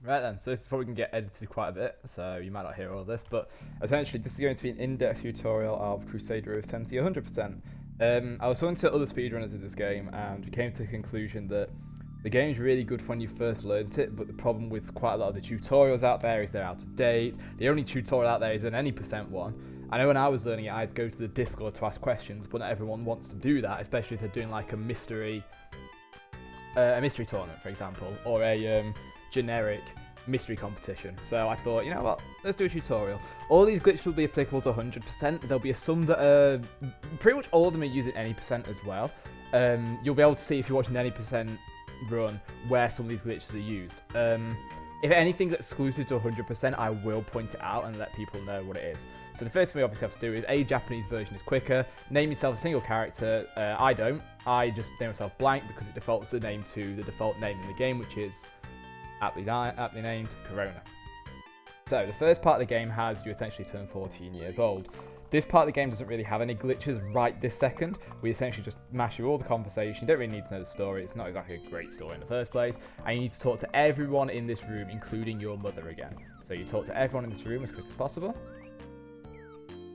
Right then, so this is probably going to get edited quite a bit, so you might not hear all this, but essentially this is going to be an in-depth tutorial of Crusader of Centy 100%. I was talking to other speedrunners in this game, and we came to the conclusion that the game's really good when you first learnt it, but the problem with quite a lot of the tutorials out there is they're out of date. The only tutorial out there is an any % one. I know when I was learning it, I had to go to the Discord to ask questions, but not everyone wants to do that, especially if they're doing like a mystery tournament, for example, or a generic mystery competition. So I thought, you know what, let's do a tutorial. All these glitches will be applicable to 100%. There'll be some that are, pretty much all of them are using any % as well. You'll be able to see if you're watching any % run where some of these glitches are used. If anything's exclusive to 100%, I will point it out and let people know what it is. So the first thing we obviously have to do is a Japanese version is quicker. Name yourself a single character. I don't. I just name myself blank because it defaults the name to the default name in the game, which is aptly named Corona. So the first part of the game has you essentially turn 14 years old. This part of the game doesn't really have any glitches right this second. We essentially just mash through all the conversation. You don't really need to know the story. It's not exactly a great story in the first place. And you need to talk to everyone in this room, including your mother again. So you talk to everyone in this room as quick as possible.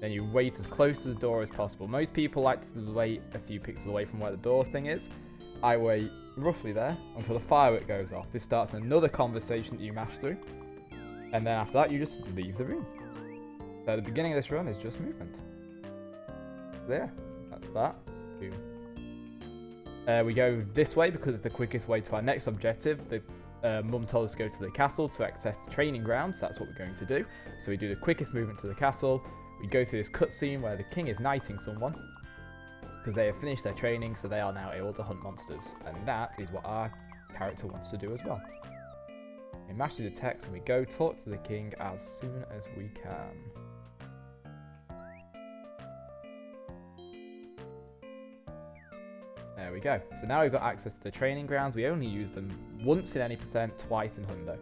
Then you wait as close to the door as possible. Most people like to wait a few pixels away from where the door thing is. I wait roughly there until the firework goes off. This starts another conversation that you mash through. And then after that, you just leave the room. So the beginning of this run is just movement. There, that's that. Boom. We go this way because it's the quickest way to our next objective. The mum told us to go to the castle to access the training grounds. So that's what we're going to do. So we do the quickest movement to the castle. We go through this cutscene where the king is knighting someone because they have finished their training, so they are now able to hunt monsters. And that is what our character wants to do as well. We mash through the text and we go talk to the king as soon as we can. There we go. So now we've got access to the training grounds. We only use them once in any %, twice in hundo.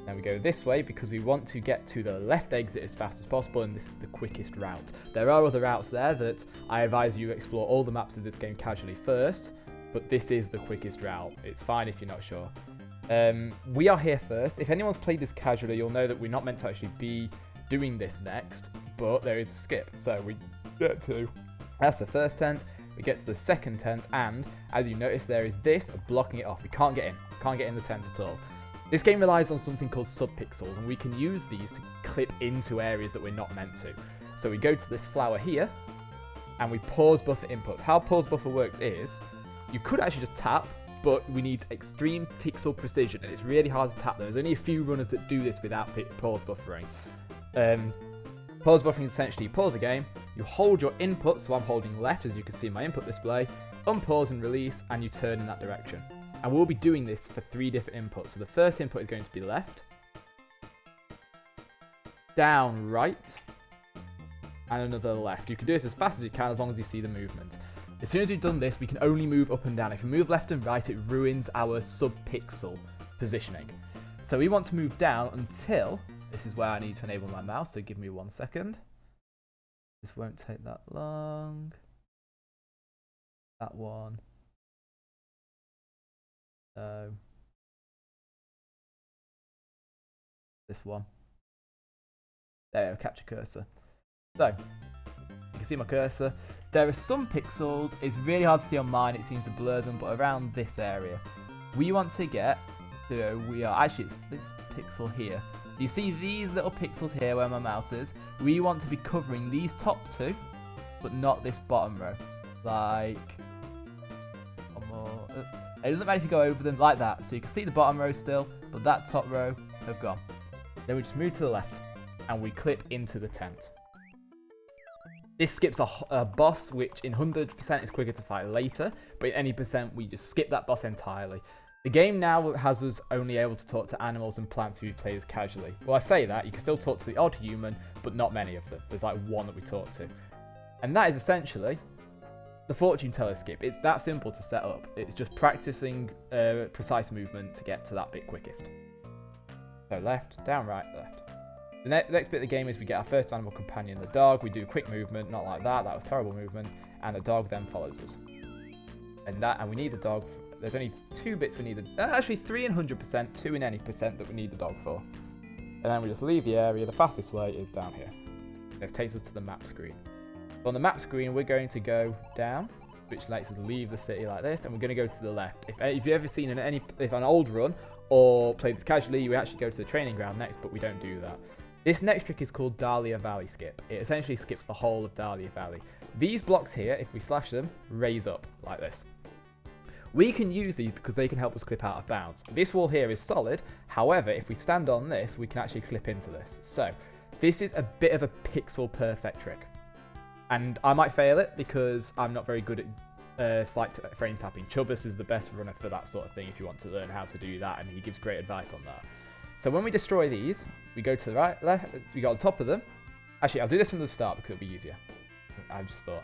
Then we go this way because we want to get to the left exit as fast as possible, and this is the quickest route. There are other routes there that I advise you explore all the maps of this game casually first, but this is the quickest route. It's fine if you're not sure. We are here first. If anyone's played this casually, you'll know that we're not meant to actually be doing this next, but there is a skip. So we get to, that's the first tent. We get to the second tent, and as you notice, there is this blocking it off. We can't get in. Can't get in the tent at all. This game relies on something called subpixels, and we can use these to clip into areas that we're not meant to. So we go to this flower here, and we pause buffer inputs. How pause buffer works is, you could actually just tap, but we need extreme pixel precision, and it's really hard to tap. There's only a few runners that do this without pause buffering. Pause buffering is essentially you pause the game, you hold your input, so I'm holding left as you can see in my input display, unpause and release, and you turn in that direction. And we'll be doing this for 3 different inputs. So the first input is going to be left, down right, and another left. You can do this as fast as you can as long as you see the movement. As soon as we've done this, we can only move up and down. If we move left and right, it ruins our subpixel positioning. So we want to move down until, this is where I need to enable my mouse, so give me 1 second. This won't take that long. That one. So, this one. There, capture cursor. So, you can see my cursor. There are some pixels, it's really hard to see on mine, it seems to blur them, but around this area. We want to get to, actually it's this pixel here. So you see these little pixels here where my mouse is. We want to be covering these top 2, but not this bottom row. Like, one more. It doesn't matter if you go over them like that. So you can see the bottom row still, but that top row have gone. Then we just move to the left, and we clip into the tent. This skips a boss, which in 100% is quicker to fight later, but in any %, we just skip that boss entirely. The game now has us only able to talk to animals and plants who play this casually. Well, I say that, you can still talk to the odd human, but not many of them. There's like 1 that we talk to. And that is essentially the fortune teller skip. It's that simple to set up. It's just practicing precise movement to get to that bit quickest. So left, down, right, left. The next bit of the game is we get our first animal companion, the dog. We do a quick movement, not like that. That was terrible movement. And the dog then follows us. And we need the dog. there's only 2 bits we need. Actually, 3 in 100%, 2 in any percent that we need the dog for. And then we just leave the area. The fastest way is down here. This takes us to the map screen. So on the map screen, we're going to go down, which lets us leave the city like this, and we're going to go to the left. If you've ever seen an old run or played this casually, you actually go to the training ground next, but we don't do that. This next trick is called Dahlia Valley Skip. It essentially skips the whole of Dahlia Valley. These blocks here, if we slash them, raise up like this. We can use these because they can help us clip out of bounds. This wall here is solid. However, if we stand on this, we can actually clip into this. So this is a bit of a pixel perfect trick. And I might fail it because I'm not very good at slide frame tapping. Chubbas is the best runner for that sort of thing if you want to learn how to do that, and he gives great advice on that. So when we destroy these, we go to the right, left, we go on top of them. Actually, I'll do this from the start because it'll be easier. I just thought.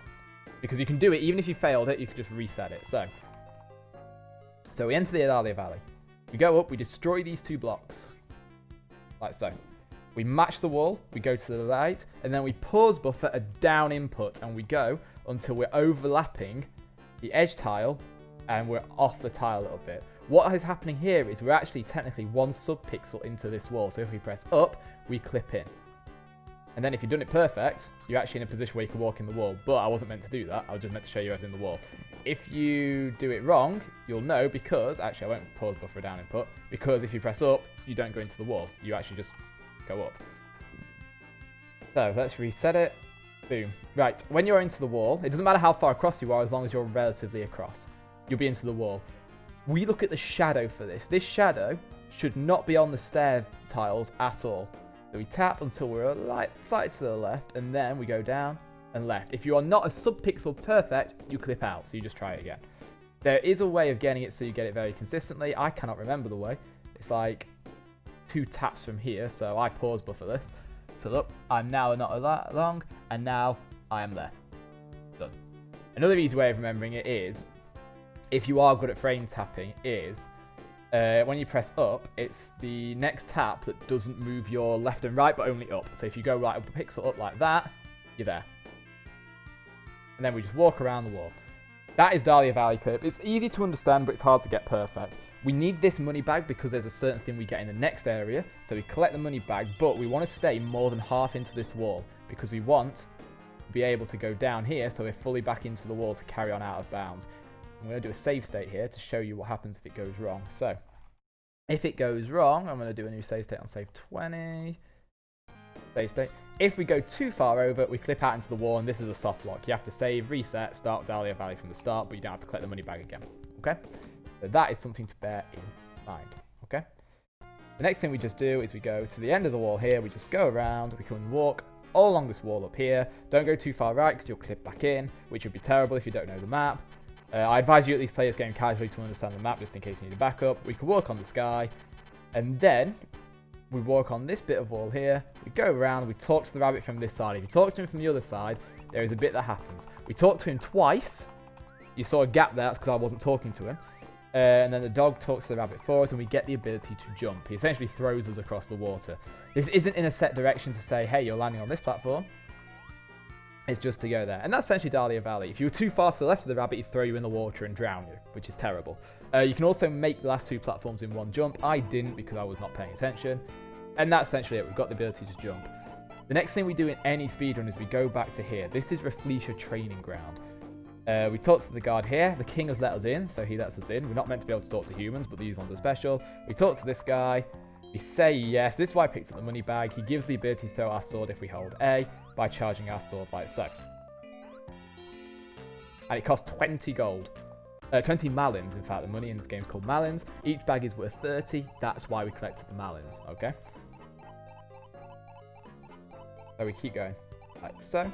Because you can do it, even if you failed it, you can just reset it. So we enter the Dahlia Valley. We go up, we destroy these 2 blocks. Like so. We match the wall, we go to the right, and then we pause buffer a down input, and we go until we're overlapping the edge tile, and we're off the tile a little bit. What is happening here is we're actually technically 1 subpixel into this wall, so if we press up, we clip in. And then if you've done it perfect, you're actually in a position where you can walk in the wall, but I wasn't meant to do that, I was just meant to show you as in the wall. If you do it wrong, you'll know because, actually I won't pause buffer a down input, because if you press up, you don't go into the wall, you actually just go up. So let's reset it. Boom. Right, when you're into the wall, it doesn't matter how far across you are as long as you're relatively across. You'll be into the wall. We look at the shadow for this. This shadow should not be on the stair tiles at all. So we tap until we're slightly to the left, and then we go down and left. If you are not a subpixel perfect, you clip out, so you just try it again. There is a way of getting it so you get it very consistently. I cannot remember the way. It's like 2 taps from here, so I pause buffer this. So look, I'm now not that long, and now I am there. Done. Another easy way of remembering it is, if you are good at frame tapping, is when you press up, it's the next tap that doesn't move your left and right, but only up. So if you go right up a pixel up like that, you're there. And then we just walk around the wall. That is Dahlia Valley clip. It's easy to understand, but it's hard to get perfect. We need this money bag because there's a certain thing we get in the next area. So we collect the money bag, but we want to stay more than half into this wall because we want to be able to go down here so we're fully back into the wall to carry on out of bounds. I'm going to do a save state here to show you what happens if it goes wrong. So if it goes wrong, I'm going to do a new save state on save 20. Save state. If we go too far over, we clip out into the wall, and this is a soft lock. You have to save, reset, start Dahlia Valley from the start, but you don't have to collect the money bag again. Okay? So that is something to bear in mind. Okay? The next thing we just do is we go to the end of the wall here. We just go around. We can walk all along this wall up here. Don't go too far right because you'll clip back in, which would be terrible if you don't know the map. I advise you at least play this game casually to understand the map just in case you need a backup. We can walk on the sky, and then we walk on this bit of wall here. We go around, we talk to the rabbit from this side. If you talk to him from the other side, there is a bit that happens. We talk to him twice. You saw a gap there, that's because I wasn't talking to him. And then the dog talks to the rabbit for us, and we get the ability to jump. He essentially throws us across the water. This isn't in a set direction to say, hey, you're landing on this platform. It's just to go there. And that's essentially Dahlia Valley. If you were too far to the left of the rabbit, he'd throw you in the water and drown you, which is terrible. You can also make the last 2 platforms in 1 jump. I didn't because I was not paying attention. And that's essentially it. We've got the ability to jump. The next thing we do in any speedrun is we go back to here. This is Reflecia training ground. We talk to the guard here. The king has let us in, so he lets us in. We're not meant to be able to talk to humans, but these ones are special. We talk to this guy. We say yes. This is why I picked up the money bag. He gives the ability to throw our sword if we hold A by charging our sword like so. And it costs 20 gold. 20 malins, in fact. The money in this game is called malins. Each bag is worth 30. That's why we collected the malins, okay? So we keep going like so.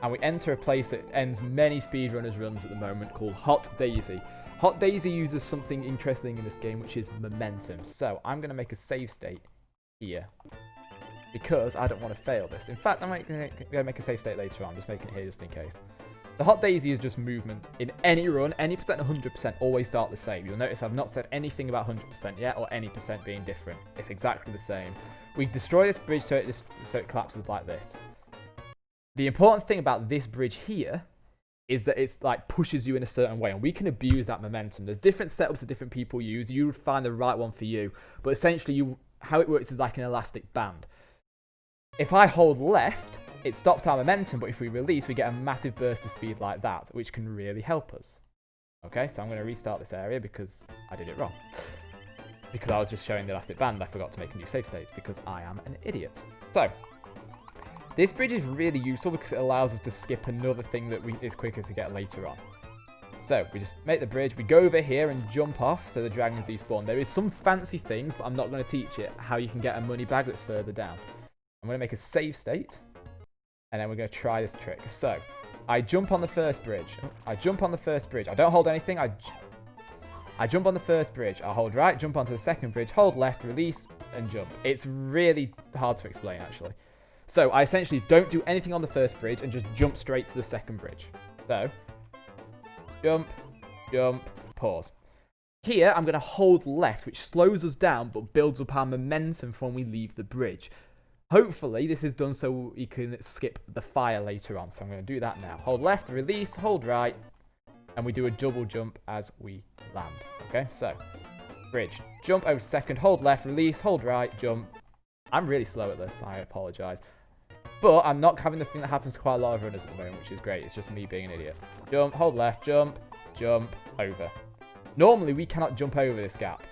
And we enter a place that ends many speedrunners' runs at the moment called Hot Daisy. Hot Daisy uses something interesting in this game, which is momentum. So I'm going to make a save state here because I don't want to fail this. In fact, I'm going to make a save state later on. I'm just making it here just in case. The Hot Daisy is just movement. In any run, any percent, 100%, always start the same. You'll notice I've not said anything about 100% yet or any percent being different. It's exactly the same. We destroy this bridge so it collapses like this. The important thing about this bridge here is that it's like pushes you in a certain way, and we can abuse that momentum. There's different setups that different people use. You would find the right one for you, but essentially how it works is like an elastic band. If I hold left, it stops our momentum, but if we release, we get a massive burst of speed like that, which can really help us. Okay, so I'm going to restart this area because I did it wrong. Because I was just showing the elastic band, I forgot to make a new save state because I am an idiot. So, this bridge is really useful because it allows us to skip another thing that is quicker to get later on. So, we just make the bridge, we go over here and jump off so the dragons despawn. There is some fancy things, but I'm not going to teach it, how you can get a money bag that's further down. I'm going to make a save state, and then we're going to try this trick. So, I jump on the first bridge. I jump on the first bridge. I don't hold anything. I jump on the first bridge. I hold right, jump onto the second bridge, hold left, release, and jump. It's really hard to explain, actually. So, I essentially don't do anything on the first bridge and just jump straight to the second bridge. So, jump, jump, pause. Here, I'm going to hold left, which slows us down, but builds up our momentum for when we leave the bridge. Hopefully, this is done so we can skip the fire later on. So I'm going to do that now. Hold left, release, hold right, and we do a double jump as we land. Okay, so bridge, jump over second, hold left, release, hold right, jump. I'm really slow at this, I apologise. But I'm not having the thing that happens to quite a lot of runners at the moment, which is great. It's just me being an idiot. Jump, hold left, jump, jump, over. Normally, we cannot jump over this gap.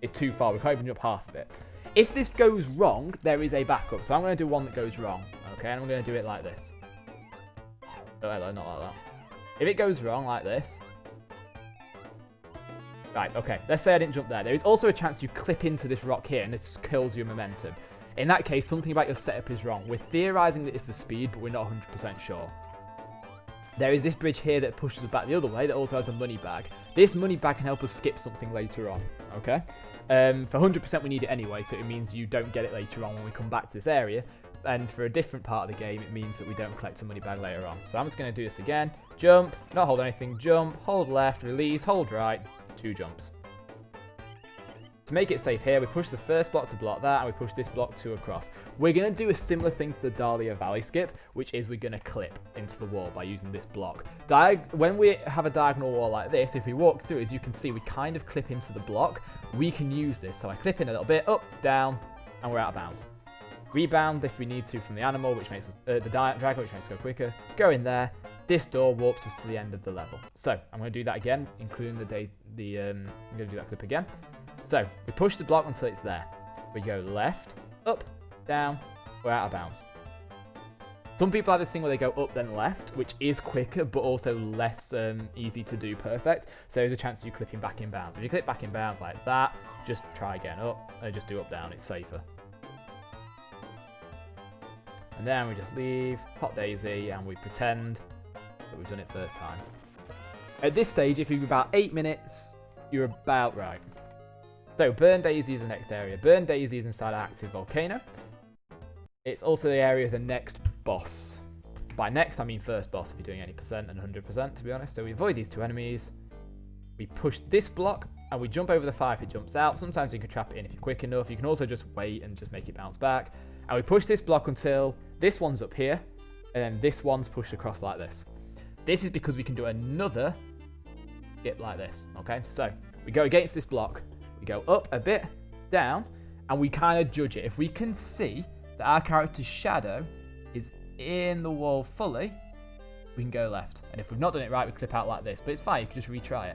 It's too far. We can't even jump half of it. If this goes wrong, there is a backup. So I'm going to do one that goes wrong. Okay, and I'm going to do it like this. Oh, hello, not like that. If it goes wrong like this. Right, okay. Let's say I didn't jump there. There is also a chance you clip into this rock here, and this kills your momentum. In that case, something about your setup is wrong. We're theorising that it's the speed, but we're not 100% sure. There is this bridge here that pushes us back the other way that also has a money bag. This money bag can help us skip something later on, okay? For 100% we need it anyway, so it means you don't get it later on when we come back to this area. And for a different part of the game, it means that we don't collect a money bag later on. So I'm just going to do this again. Jump, not hold anything, jump, hold left, release, hold right, 2 jumps. To make it safe here, we push the first block to block that, and we push this block 2 across. We're going to do a similar thing to the Dahlia Valley skip, which is we're going to clip into the wall by using this block. When we have a diagonal wall like this, if we walk through, as you can see, we kind of clip into the block. We can use this. So I clip in a little bit, up, down, and we're out of bounds. Rebound if we need to from the animal, which makes us, the dragon, which makes us go quicker. Go in there. This door warps us to the end of the level. So I'm going to do that again, including I'm going to do that clip again. So, we push the block until it's there. We go left, up, down, we're out of bounds. Some people have this thing where they go up then left, which is quicker, but also less easy to do perfect. So there's a chance of you clipping back in bounds. If you clip back in bounds like that, just try again up, and just do up, down, it's safer. And then we just leave, hot daisy, and we pretend that we've done it first time. At this stage, if you're about 8 minutes, you're about right. So, Burn Daisy is the next area. Burn Daisy is inside an active volcano. It's also the area of the next boss. By next, I mean first boss if you're doing any percent and 100%, to be honest. So, we avoid these 2 enemies. We push this block, and we jump over the fire if it jumps out. Sometimes you can trap it in if you're quick enough. You can also just wait and just make it bounce back. And we push this block until this one's up here, and then this one's pushed across like this. This is because we can do another skip like this, okay? So, we go against this block. We go up a bit, down, and we kind of judge it. If we can see that our character's shadow is in the wall fully, we can go left. And if we've not done it right, we clip out like this. But it's fine, you can just retry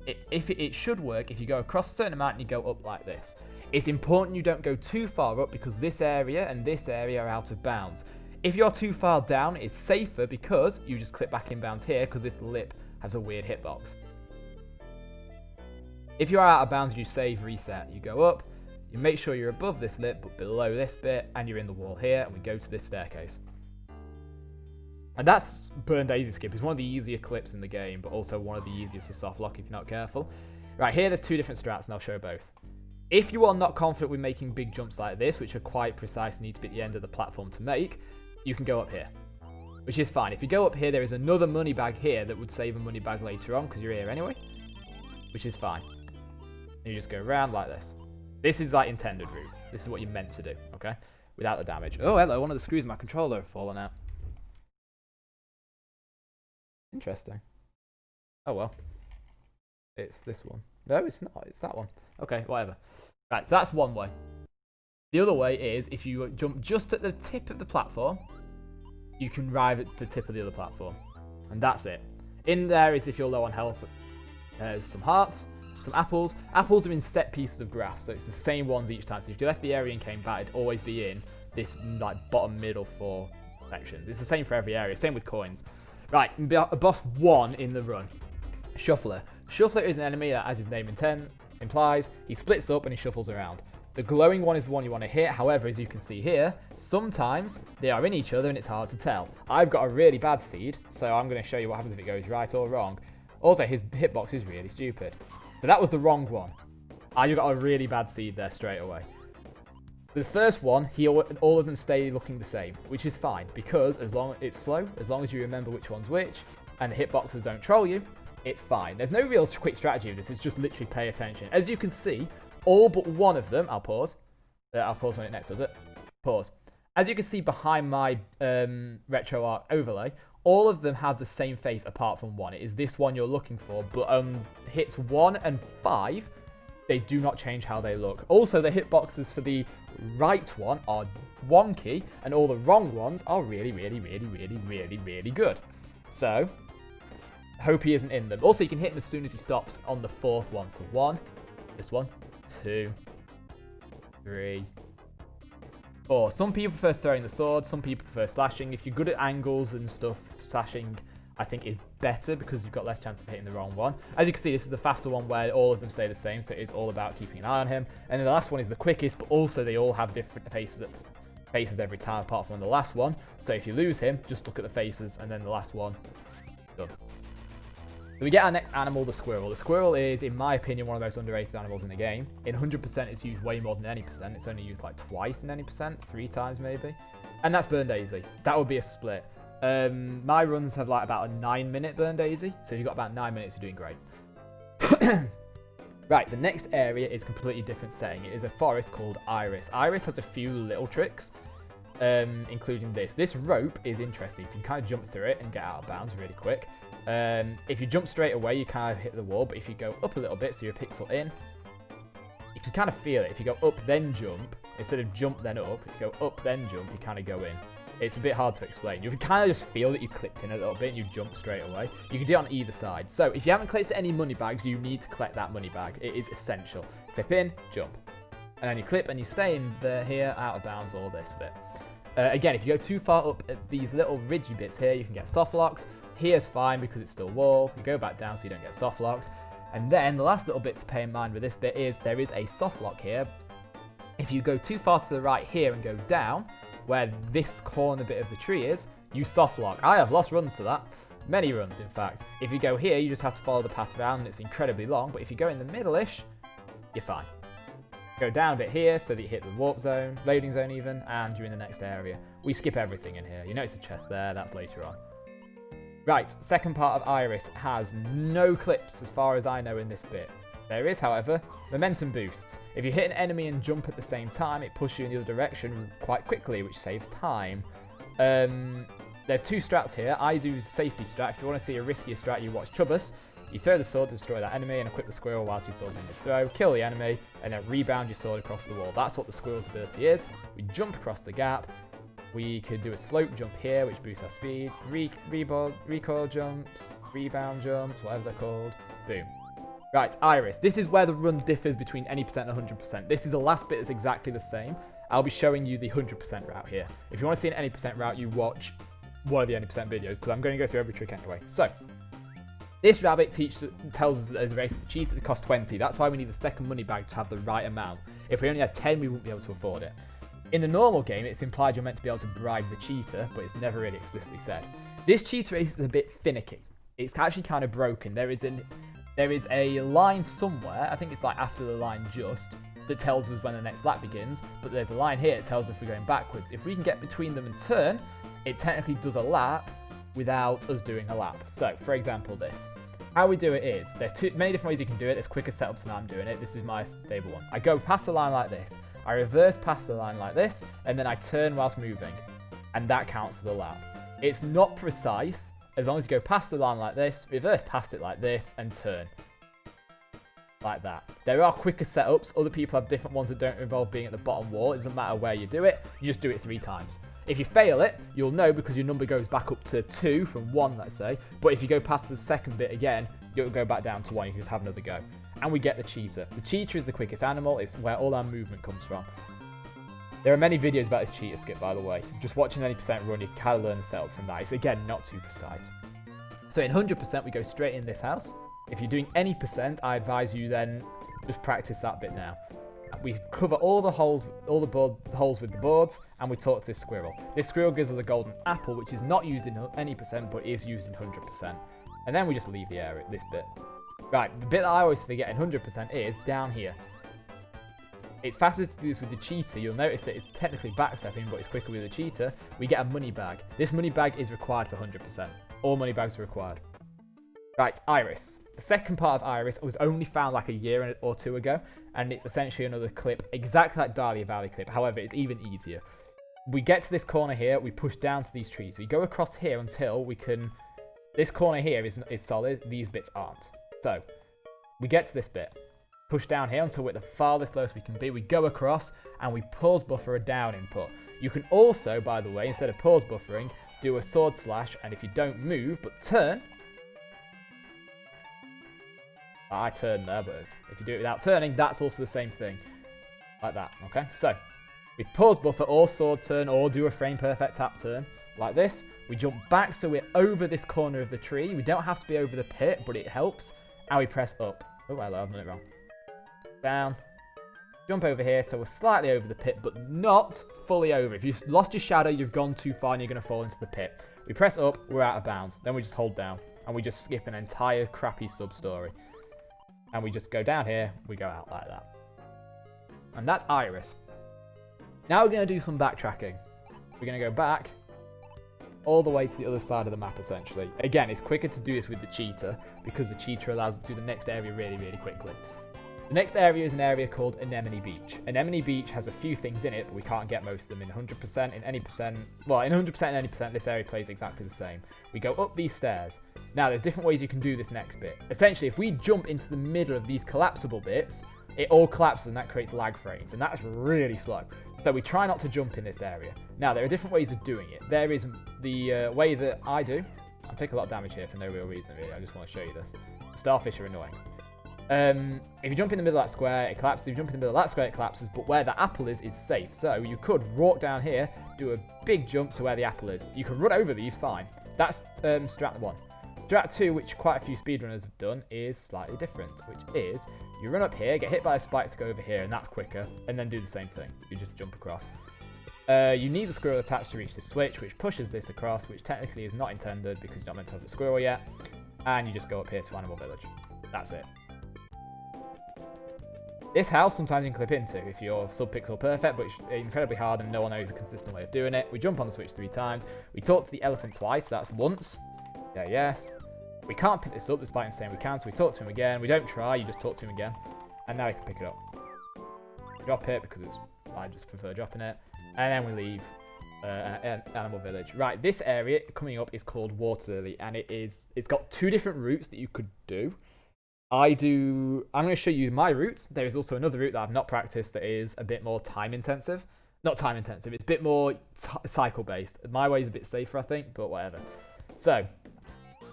it. It should work if you go across a certain amount and you go up like this. It's important you don't go too far up because this area and this area are out of bounds. If you're too far down, it's safer because you just clip back in bounds here because this lip has a weird hitbox. If you are out of bounds, you save, reset. You go up, you make sure you're above this lip, but below this bit, and you're in the wall here, and we go to this staircase. And that's Burn Daisy skip. It's one of the easier clips in the game, but also one of the easiest to soft lock if you're not careful. Right, here there's 2 different strats, and I'll show both. If you are not confident with making big jumps like this, which are quite precise and need to be at the end of the platform to make, you can go up here, which is fine. If you go up here, there is another money bag here that would save a money bag later on, because you're here anyway, which is fine. You just go around like this. This is like intended route. This is what you're meant to do, okay? Without the damage. Oh, hello, one of the screws in my controller have fallen out. Interesting. Oh, well. It's this one. No, it's not. It's that one. Okay, whatever. Right, so that's one way. The other way is if you jump just at the tip of the platform, you can arrive at the tip of the other platform. And that's it. In there is if you're low on health. There's some hearts, some apples. Apples are in set pieces of grass, so it's the same ones each time. So if you left the area and came back, it'd always be in this like bottom middle 4 sections. It's the same for every area. Same with coins. Right, boss 1 in the run. Shuffler. Shuffler is an enemy that, as his name implies, he splits up and he shuffles around. The glowing one is the one you want to hit. However, as you can see here, sometimes they are in each other and it's hard to tell. I've got a really bad seed, so I'm going to show you what happens if it goes right or wrong. Also, his hitbox is really stupid. So that was the wrong one. I got a really bad seed there straight away. The first one, all of them stay looking the same, which is fine because as long as it's slow, as long as you remember which one's which, and the hitboxes don't troll you, it's fine. There's no real quick strategy of this. It's just literally pay attention. As you can see, all but one of them, I'll pause. I'll pause when it next does it. Pause. As you can see behind my RetroArch overlay, all of them have the same face apart from one. It is this one you're looking for, but hits 1 and 5, they do not change how they look. Also, the hitboxes for the right one are wonky, and all the wrong ones are really, really, really, really, really, really good. So, hope he isn't in them. Also, you can hit him as soon as he stops on the 4th one. So 1, this one, 2, 3, 4. Some people prefer throwing the sword, some people prefer slashing. If you're good at angles and stuff, slashing I think is better because you've got less chance of hitting the wrong one. As you can see, this is the faster one where all of them stay the same, so it is all about keeping an eye on him. And then the last one is the quickest, but also they all have different faces every time apart from the last one. So if you lose him, just look at the faces and then the last one, done. So we get our next animal, the squirrel. The squirrel is, in my opinion, one of the most underrated animals in the game. In 100%, it's used way more than any percent. It's only used like twice in any percent, 3 times maybe. And that's Burn Daisy. That would be a split. My runs have like about a 9-minute Burn Daisy. So if you've got about 9 minutes, you're doing great. Right, the next area is completely different setting. It is a forest called Iris. Iris has a few little tricks, including this. This rope is interesting. You can kind of jump through it and get out of bounds really quick. If you jump straight away, you kind of hit the wall, but if you go up a little bit, so you're a pixel in, you can kind of feel it. If you go up, then jump, instead of jump, then up, if you go up, then jump, you kind of go in. It's a bit hard to explain. You can kind of just feel that you clipped in a little bit and you jump straight away. You can do it on either side. So if you haven't collected any money bags, you need to collect that money bag. It is essential. Clip in, jump. And then you clip and you stay in there, here, out of bounds, all this bit. Again, if you go too far up at these little ridgy bits here, you can get soft locked. Here's fine because it's still wall. You go back down so you don't get soft locked. And then the last little bit to pay in mind with this bit is there is a soft lock here. If you go too far to the right here and go down, where this corner bit of the tree is, you soft lock. I have lost runs to that. Many runs, in fact. If you go here, you just have to follow the path around and it's incredibly long. But if you go in the middle-ish, you're fine. Go down a bit here so that you hit the warp zone, loading zone even, and you're in the next area. We skip everything in here. You notice a chest there, that's later on. Right, second part of Iris has no clips as far as I know in this bit. There is, however, momentum boosts. If you hit an enemy and jump at the same time, it pushes you in the other direction quite quickly, which saves time. There's 2 strats here. I do safety strat. If you want to see a riskier strat, you watch Chubbus. You throw the sword to destroy that enemy and equip the squirrel whilst your sword's in mid-throw. Kill the enemy, and then rebound your sword across the wall. That's what the squirrel's ability is. We jump across the gap. We could do a slope jump here, which boosts our speed. Recoil jumps, rebound jumps, whatever they're called. Boom. Right, Iris. This is where the run differs between any percent and 100%. This is the last bit that's exactly the same. I'll be showing you the 100% route here. If you want to see an any percent route, you watch one of the any percent videos, because I'm going to go through every trick anyway. So, this rabbit tells us that there's a race to the cheetah that costs 20. That's why we need the second money bag to have the right amount. If we only had 10, we wouldn't be able to afford it. In the normal game, it's implied you're meant to be able to bribe the cheetah, but it's never really explicitly said. This cheetah race is a bit finicky. It's actually kind of broken. There is a line somewhere, I think it's like after the line just, that tells us when the next lap begins, but there's a line here that tells us we're going backwards. If we can get between them and turn, it technically does a lap without us doing a lap. So, for example, this. How we do it is, there's many different ways you can do it. There's quicker setups than I'm doing it. This is my stable one. I go past the line like this. I reverse past the line like this, and then I turn whilst moving. And that counts as a lap. It's not precise, as long as you go past the line like this, reverse past it like this, and turn. Like that. There are quicker setups. Other people have different ones that don't involve being at the bottom wall. It doesn't matter where you do it. You just do it 3 times. If you fail it, you'll know because your number goes back up to 2 from 1, let's say. But if you go past the second bit again, you'll go back down to 1. You can just have another go. And we get the cheetah. The cheetah is the quickest animal. It's where all our movement comes from. There are many videos about this cheetah skip, by the way. Just watching any percent run, you can learn the setup from that. It's, again, not too precise. So in 100%, we go straight in this house. If you're doing any percent, I advise you then just practice that bit now. We cover all the holes, holes with the boards, and we talk to this squirrel. This squirrel gives us a golden apple, which is not used in any percent, but is used in 100%. And then we just leave the area, this bit. Right, the bit that I always forget in 100% is down here. It's faster to do this with the cheetah. You'll notice that it's technically backstepping, but it's quicker with the cheetah. We get a money bag. This money bag is required for 100%. All money bags are required. Right, iris. The second part of iris was only found like a year or 2 ago, and it's essentially another clip, exactly like Dahlia Valley clip. However, it's even easier. We get to this corner here, we push down to these trees. We go across here until we can... This corner here is solid, these bits aren't. So, we get to this bit. Push down here until we're at the farthest lowest we can be. We go across, and we pause buffer a down input. You can also, by the way, instead of pause buffering, do a sword slash, and if you don't move, but turn... I turned there, but if you do it without turning, that's also the same thing. Like that, okay? So, we pause buffer or sword turn or do a frame perfect tap turn, like this. We jump back so we're over this corner of the tree. We don't have to be over the pit, but it helps. And we press up. Oh, hello, I've done it wrong. Down. Jump over here, so we're slightly over the pit, but not fully over. If you've lost your shadow, you've gone too far and you're going to fall into the pit. We press up, we're out of bounds. Then we just hold down, and we just skip an entire crappy sub-story. And we just go down here, we go out like that. And that's iris. Now we're going to do some backtracking. We're going to go back all the way to the other side of the map, essentially. Again, it's quicker to do this with the cheetah, because the cheetah allows us to do the next area really, really quickly. The next area is an area called Anemone Beach. Anemone Beach has a few things in it, but we can't get most of them in 100%, in any percent. Well, in 100% and any percent, this area plays exactly the same. We go up these stairs. Now, there's different ways you can do this next bit. Essentially, if we jump into the middle of these collapsible bits, it all collapses and that creates lag frames, and that's really slow. So we try not to jump in this area. Now, there are different ways of doing it. There is the way that I do. I'm taking a lot of damage here for no real reason, really. I just want to show you this. Starfish are annoying. If you jump in the middle of that square, it collapses. If you jump in the middle of that square, it collapses. But where the apple is safe. So you could walk down here, do a big jump to where the apple is. You can run over these fine. That's strat 1. Strat 2, which quite a few speedrunners have done, is slightly different, which is you run up here, get hit by a spike to go over here, and that's quicker, and then do the same thing. You just jump across. You need the squirrel attached to reach the switch, which pushes this across, which technically is not intended because you're not meant to have the squirrel yet. And you just go up here to Animal Village. That's it. This house sometimes you can clip into if you're sub-pixel perfect, but it's incredibly hard and no one knows a consistent way of doing it. We jump on the switch 3 times. We talk to the elephant twice, that's once. Yeah, yes. We can't pick this up despite him saying we can, so we talk to him again. We don't try, you just talk to him again. And now you can pick it up. Drop it because I just prefer dropping it. And then we leave Animal Village. Right, this area coming up is called Water Lily, and it's got 2 different routes that you could do. I'm going to show you my route. There is also another route that I've not practiced that is a bit more time intensive. Not time intensive, it's a bit more cycle based. My way is a bit safer, I think, but whatever. So,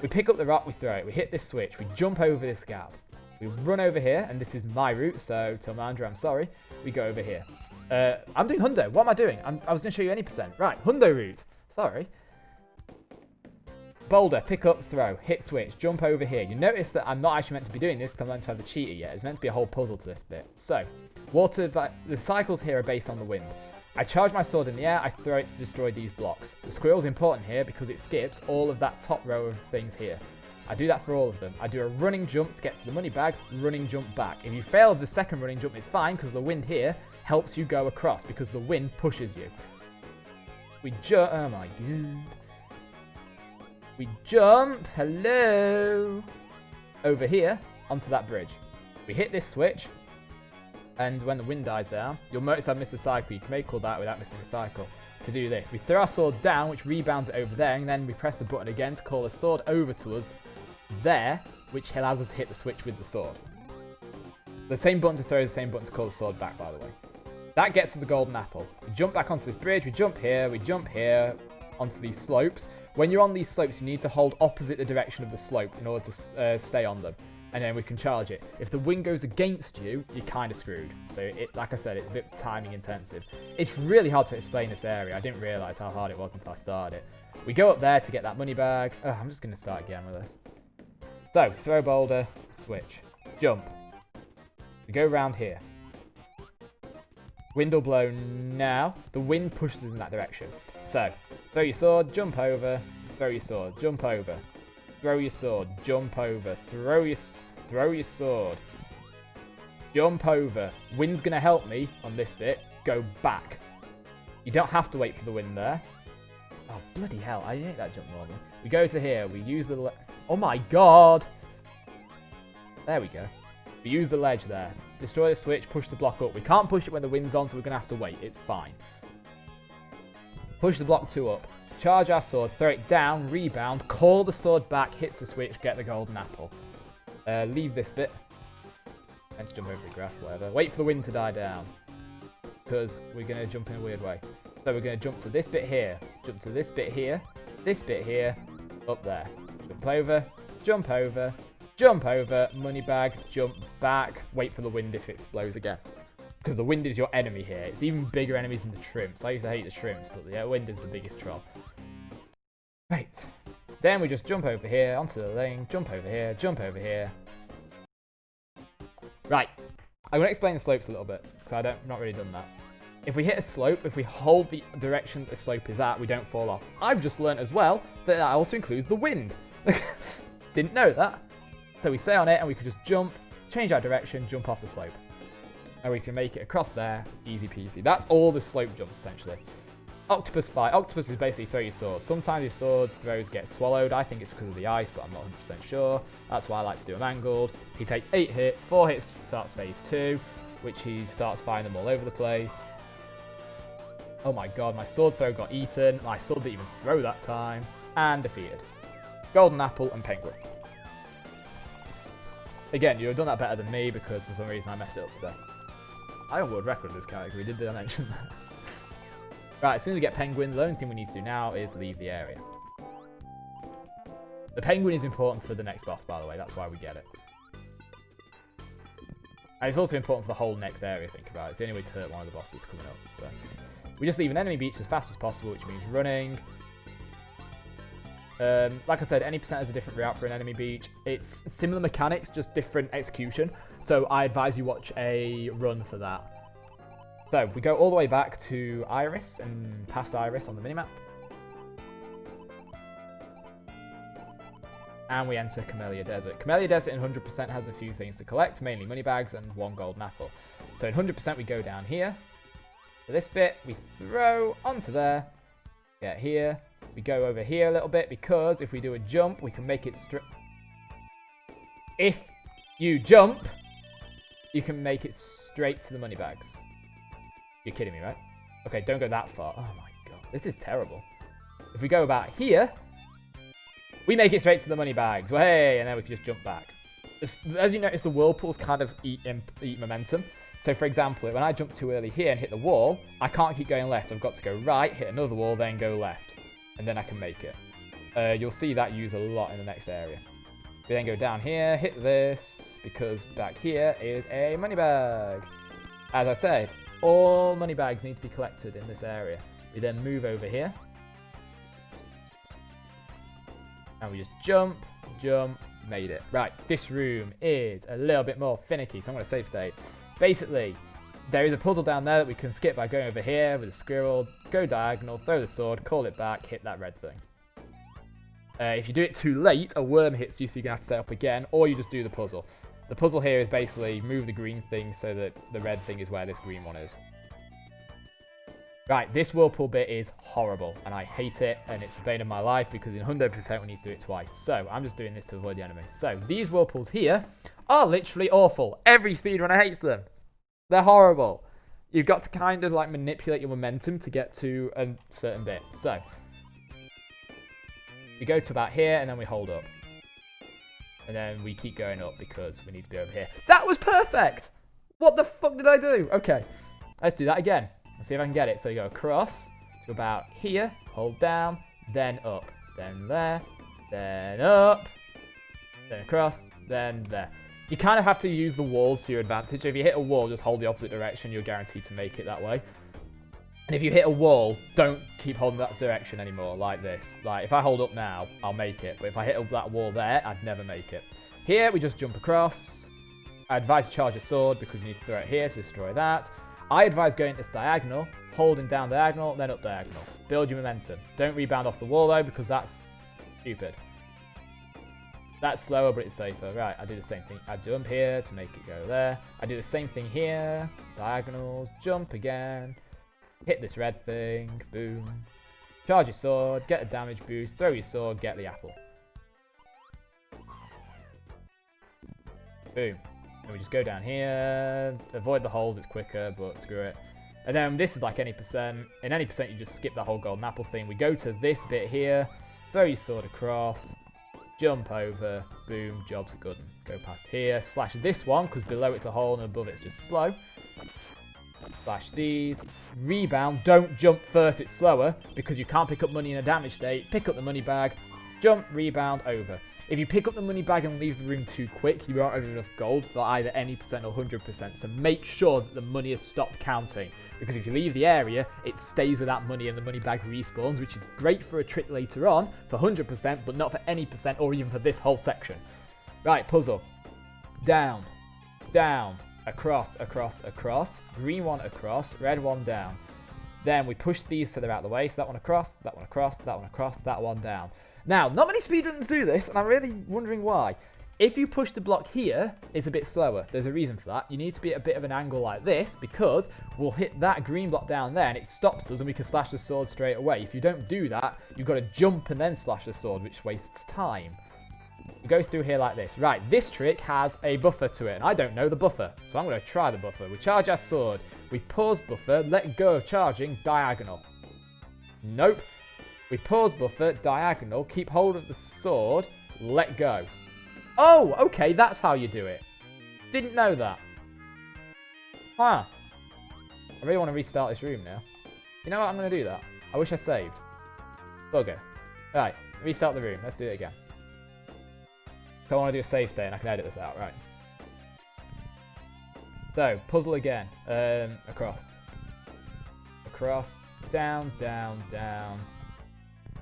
we pick up the rock, we throw it, we hit this switch, we jump over this gap. We run over here, and this is my route, so Tilmandra, I'm sorry. We go over here. I'm doing Hundo. What am I doing? I was going to show you any percent. Right, Hundo route. Sorry. Boulder, pick up, throw, hit switch, jump over here. You notice that I'm not actually meant to be doing this because I'm meant to have the cheetah yet. It's meant to be a whole puzzle to this bit. So, the cycles here are based on the wind. I charge my sword in the air, I throw it to destroy these blocks. The squirrel's important here because it skips all of that top row of things here. I do that for all of them. I do a running jump to get to the money bag, running jump back. If you fail the second running jump, it's fine because the wind here helps you go across because the wind pushes you. We jump, oh my god. We jump, hello, over here onto that bridge. We hit this switch, And when the wind dies down, you'll notice I've missed a cycle. You can make all that without missing a cycle. To do this, we throw our sword down, which rebounds it over there, and then we press the button again to call the sword over to us there, which allows us to hit the switch with the sword. The same button to throw is the same button to call the sword back, by the way. That gets us a golden apple. We jump back onto this bridge, we jump here, onto these slopes. When you're on these slopes, you need to hold opposite the direction of the slope in order to stay on them. And then we can charge it. If the wind goes against you, you're kind of screwed. So, like I said, it's a bit timing intensive. It's really hard to explain this area. I didn't realise how hard it was until I started it. We go up there to get that money bag. Oh, I'm just going to start again with this. So, throw boulder, switch, jump. We go around here. Wind will blow now. The wind pushes us in that direction. So, throw your sword, jump over, throw your sword, jump over. Throw your sword, jump over, throw your sword, jump over. Wind's going to help me on this bit. Go back. You don't have to wait for the wind there. Oh, bloody hell. I hate that jump normally. We go to here. We use the... Oh, my God. There we go. We use the ledge there. Destroy the switch, push the block up. We can't push it when the wind's on, so we're going to have to wait. It's fine. Push the block 2 up. Charge our sword, throw it down, rebound, call the sword back, hits the switch, get the golden apple. Leave this bit. And to jump over the grass, whatever. Wait for the wind to die down. Because we're going to jump in a weird way. So we're going to jump to this bit here. Jump to this bit here. This bit here. Up there. Jump over. Jump over. Jump over. Money bag. Jump back. Wait for the wind if it blows again. Because the wind is your enemy here. It's even bigger enemies than the shrimps. I used to hate the shrimps, but the wind is the biggest troll. Right. Then we just jump over here, onto the lane, jump over here, jump over here. Right. I'm going to explain the slopes a little bit, because I've not really done that. If we hit a slope, if we hold the direction that the slope is at, we don't fall off. I've just learned as well that that also includes the wind. Didn't know that. So we stay on it, and we can just jump, change our direction, jump off the slope. And we can make it across there, easy peasy. That's all the slope jumps, essentially. Octopus fight. Octopus is basically throw your sword. Sometimes your sword throws get swallowed. I think it's because of the ice, but I'm not 100% sure. That's why I like to do them angled. He takes 8 hits. 4 hits starts phase 2, which he starts firing them all over the place. Oh my god, my sword throw got eaten. My sword didn't even throw that time. And defeated. Golden apple and penguin. Again, you have done that better than me because for some reason I messed it up today. I have a world record in this category, did I mention that? Right, as soon as we get penguin, the only thing we need to do now is leave the area. The penguin is important for the next boss, by the way. That's why we get it. And it's also important for the whole next area, think about it. It's the only way to hurt one of the bosses coming up. So we just leave an enemy beach as fast as possible, which means running. Like I said, any percent has a different route for an enemy beach. It's similar mechanics, just different execution. So I advise you watch a run for that. So we go all the way back to Iris and past Iris on the minimap. And we enter Camellia Desert. Camellia Desert in 100% has a few things to collect, mainly money bags and 1 golden apple. So in 100% we go down here. For this bit, we throw onto there. Get here. We go over here a little bit because if we do a jump, we can make it straight. If you jump, you can make it straight to the money bags. You're kidding me, right? Okay, don't go that far. Oh my god, this is terrible. If we go about here, we make it straight to the money bags. Well, hey, and then we can just jump back. As you notice, the whirlpools kind of eat momentum. So, for example, when I jump too early here and hit the wall, I can't keep going left. I've got to go right, hit another wall, then go left. And then I can make it. You'll see that used a lot in the next area. We then go down here, hit this, because back here is a money bag. As I said, all money bags need to be collected in this area. We then move over here. And we just jump, made it. Right, this room is a little bit more finicky, so I'm going to save state. Basically, there is a puzzle down there that we can skip by going over here with a squirrel, go diagonal, throw the sword, call it back, hit that red thing. If you do it too late, a worm hits you, so you're going to have to set up again, or you just do the puzzle. The puzzle here is basically move the green thing so that the red thing is where this green one is. Right, this whirlpool bit is horrible, and I hate it, and it's the bane of my life, because in 100% we need to do it twice. So, I'm just doing this to avoid the enemy. So, these whirlpools here are literally awful. Every speedrunner hates them. They're horrible. You've got to kind of like manipulate your momentum to get to a certain bit. So we go to about here and then we hold up. And then we keep going up because we need to be over here. That was perfect! What the fuck did I do? Okay, let's do that again. Let's see if I can get it. So you go across to about here, hold down, then up, then there, then up, then across, then there. You kind of have to use the walls to your advantage. If you hit a wall, just hold the opposite direction. You're guaranteed to make it that way. And if you hit a wall, don't keep holding that direction anymore, like this. Like, if I hold up now, I'll make it. But if I hit that wall there, I'd never make it. Here, we just jump across. I advise you charge a sword because you need to throw it here to destroy that. I advise going this diagonal, holding down diagonal, then up diagonal. Build your momentum. Don't rebound off the wall, though, because that's stupid. That's slower, but it's safer. Right, I do the same thing. I jump here to make it go there. I do the same thing here. Diagonals, jump again. Hit this red thing, boom. Charge your sword, get a damage boost, throw your sword, get the apple. Boom. And we just go down here, avoid the holes, it's quicker, but screw it. And then this is like any percent. In any percent, you just skip the whole golden apple thing. We go to this bit here, throw your sword across, jump over, boom, job's good. Go past here, slash this one, because below it's a hole and above it's just slow. Slash these, rebound, don't jump first, it's slower, because you can't pick up money in a damage state. Pick up the money bag, jump, rebound, over. If you pick up the money bag and leave the room too quick, you won't have enough gold for either any percent or 100%, so make sure that the money has stopped counting, because if you leave the area, it stays with that money and the money bag respawns, which is great for a trick later on, for 100%, but not for any percent or even for this whole section. Right, puzzle. Down, down, across, across, across, green one across, red one down. Then we push these so they're out of the way, so that one across, that one across, that one across, that one down. Now, not many speedrunners do this, and I'm really wondering why. If you push the block here, it's a bit slower. There's a reason for that. You need to be at a bit of an angle like this, because we'll hit that green block down there, and it stops us, and we can slash the sword straight away. If you don't do that, you've got to jump and then slash the sword, which wastes time. We go through here like this. Right, this trick has a buffer to it, and I don't know the buffer, so I'm going to try the buffer. We charge our sword. We pause buffer, let go of charging, diagonal. Nope. We pause buffer, diagonal, keep hold of the sword, let go. Oh, okay, that's how you do it. Didn't know that. Huh. I really want to restart this room now. You know what, I'm going to do that. I wish I saved. Bugger. Right, restart the room. Let's do it again. I want to do a save state and I can edit this out, right. So, puzzle again. Across. Across. Down, down, down.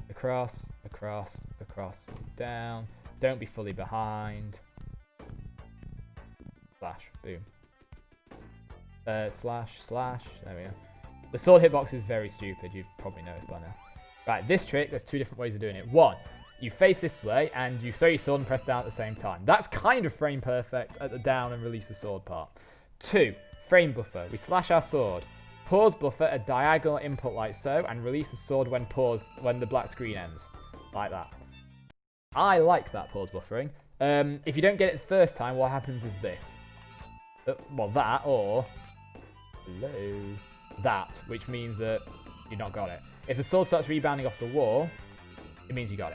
Across, across, across, down. Don't be fully behind. Slash, boom. Slash, slash. There we go. The sword hitbox is very stupid. You've probably noticed by now. Right, this trick, there's two different ways of doing it. One, you face this way and you throw your sword and press down at the same time. That's kind of frame perfect at the down and release the sword part. Two, frame buffer. We slash our sword. Pause buffer a diagonal input like so, and release the sword when paused when the black screen ends. Like that. I like that pause buffering. If you don't get it the first time, what happens is this. Well, that, or... Hello. That, which means that you've not got it. If the sword starts rebounding off the wall, it means you got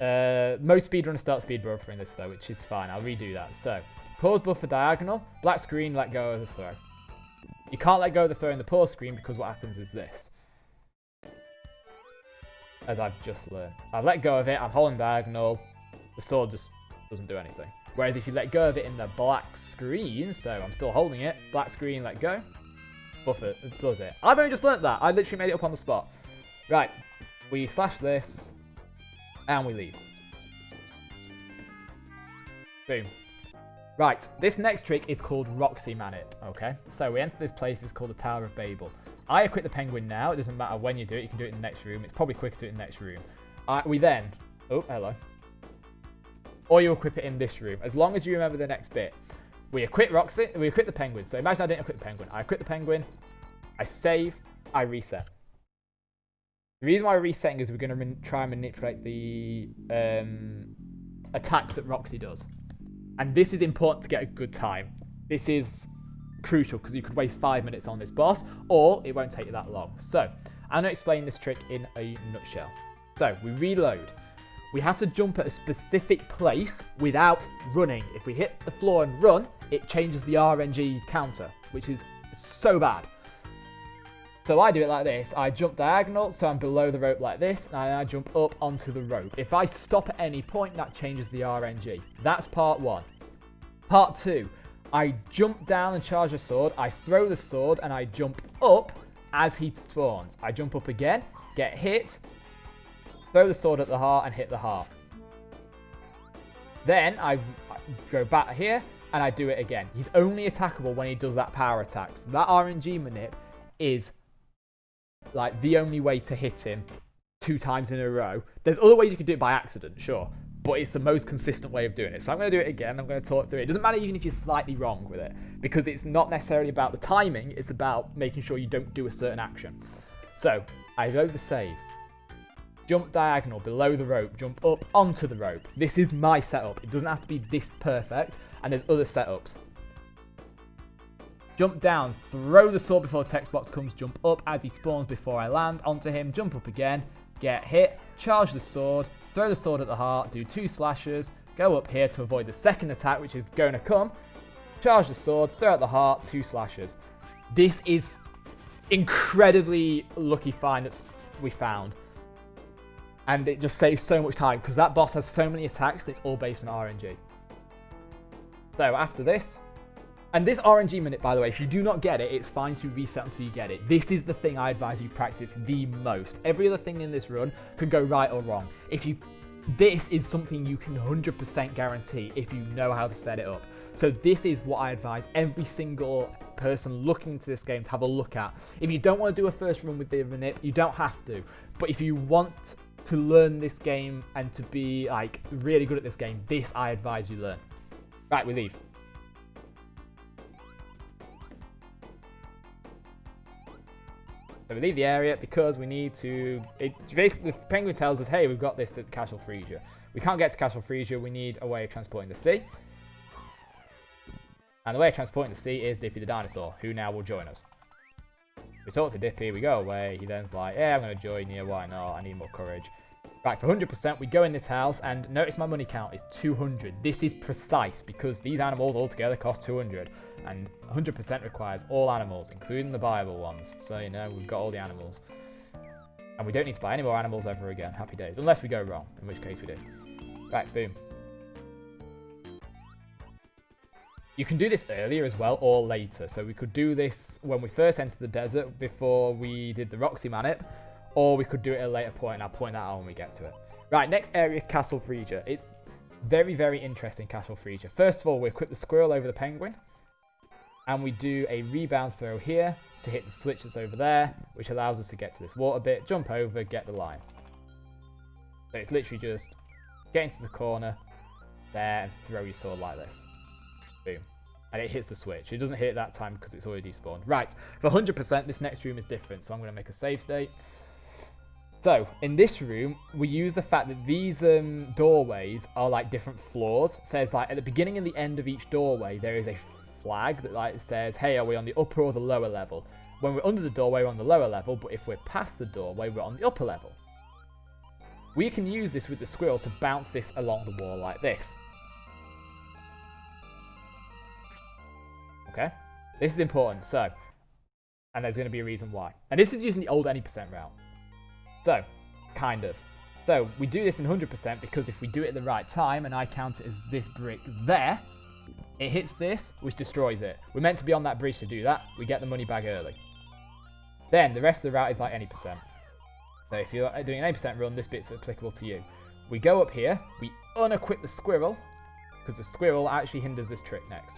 it. Most speedrunners start speed buffering this though, which is fine. I'll redo that. So, pause buffer diagonal, black screen, let go of the throw. You can't let go of the throw in the pause screen because what happens is this. As I've just learned. I let go of it, I'm holding diagonal, the sword just doesn't do anything. Whereas if you let go of it in the black screen, so I'm still holding it, black screen, let go, buffer, it does it. I've only just learnt that. I literally made it up on the spot. Right, we slash this, and we leave. Boom. Right, this next trick is called Roxy Man It, okay? So we enter this place, it's called the Tower of Babel. I equip the penguin now, it doesn't matter when you do it, you can do it in the next room. It's probably quicker to do it in the next room. We then, oh, hello. Or you equip it in this room, as long as you remember the next bit. We equip Roxy, we equip the penguin. So imagine I didn't equip the penguin. I equip the penguin, I save, I reset. The reason why we're resetting is we're going to try and manipulate the attacks that Roxy does. And this is important to get a good time. This is crucial because you could waste 5 minutes on this boss, or it won't take you that long. So I'm going to explain this trick in a nutshell. So we reload. We have to jump at a specific place without running. If we hit the floor and run, it changes the RNG counter, which is so bad. So I do it like this. I jump diagonal, so I'm below the rope like this, and I jump up onto the rope. If I stop at any point, that changes the RNG. That's part 1. Part 2, I jump down and charge the sword. I throw the sword, and I jump up as he spawns. I jump up again, get hit, throw the sword at the heart, and hit the heart. Then I go back here, and I do it again. He's only attackable when he does that power attack. So that RNG manip is like the only way to hit him 2 times in a row. There's other ways you can do it by accident, sure, but it's the most consistent way of doing it. So I'm going to do it again. I'm going to talk through it. It doesn't matter even if you're slightly wrong with it, because it's not necessarily about the timing. It's about making sure you don't do a certain action. So I load the save. Jump diagonal below the rope, jump up onto the rope. This is my setup. It doesn't have to be this perfect, and there's other setups. Jump down, throw the sword before the text box comes, jump up as he spawns before I land onto him, jump up again, get hit, charge the sword, throw the sword at the heart, do 2 slashes, go up here to avoid the second attack, which is going to come, charge the sword, throw at the heart, 2 slashes. This is incredibly lucky find that we found. And it just saves so much time, because that boss has so many attacks that it's all based on RNG. So after this, and this RNG minute, by the way, if you do not get it, it's fine to reset until you get it. This is the thing I advise you practice the most. Every other thing in this run could go right or wrong. This is something you can 100% guarantee if you know how to set it up. So this is what I advise every single person looking into this game to have a look at. If you don't want to do a first run with the manip, you don't have to. But if you want to learn this game and to be like really good at this game, this I advise you learn. Right, we leave. So we leave the area because we need to... the penguin tells us, hey, we've got this at Castle Reflecia. We can't get to Castle Reflecia, we need a way of transporting the sea. And the way of transporting the sea is Dippy the dinosaur, who now will join us. We talk to Dippy, we go away, he then's like, yeah, I'm going to join you, why not, I need more courage. Right, for 100%, we go in this house, and notice my money count is 200. This is precise, because these animals altogether cost 200. And 100% requires all animals, including the Bible ones. So, you know, we've got all the animals. And we don't need to buy any more animals ever again. Happy days. Unless we go wrong, in which case we do. Right, boom. You can do this earlier as well, or later. So we could do this when we first entered the desert, before we did the Roxy manip. Or we could do it at a later point, and I'll point that out when we get to it. Right, next area is Castle Reflecia. It's very, very interesting, Castle Reflecia. First of all, we equip the squirrel over the penguin. And we do a rebound throw here to hit the switch that's over there, which allows us to get to this water bit, jump over, get the line. So it's literally just get into the corner there and throw your sword like this. Boom. And it hits the switch. It doesn't hit it that time because it's already despawned. Right, for 100%, this next room is different. So I'm going to make a save state. So, in this room, we use the fact that these doorways are like different floors. So it's like at the beginning and the end of each doorway, there is a flag that like says, hey, are we on the upper or the lower level? When we're under the doorway, we're on the lower level, but if we're past the doorway, we're on the upper level. We can use this with the squirrel to bounce this along the wall like this. Okay? This is important, so, and there's going to be a reason why. And this is using the old any percent route. So, kind of. So, we do this in 100% because if we do it at the right time, and I count it as this brick there, it hits this, which destroys it. We're meant to be on that bridge to do that. We get the money back early. Then, the rest of the route is like any percent. So, if you're doing an 80% run, this bit's applicable to you. We go up here, we unequip the squirrel, because the squirrel actually hinders this trick next.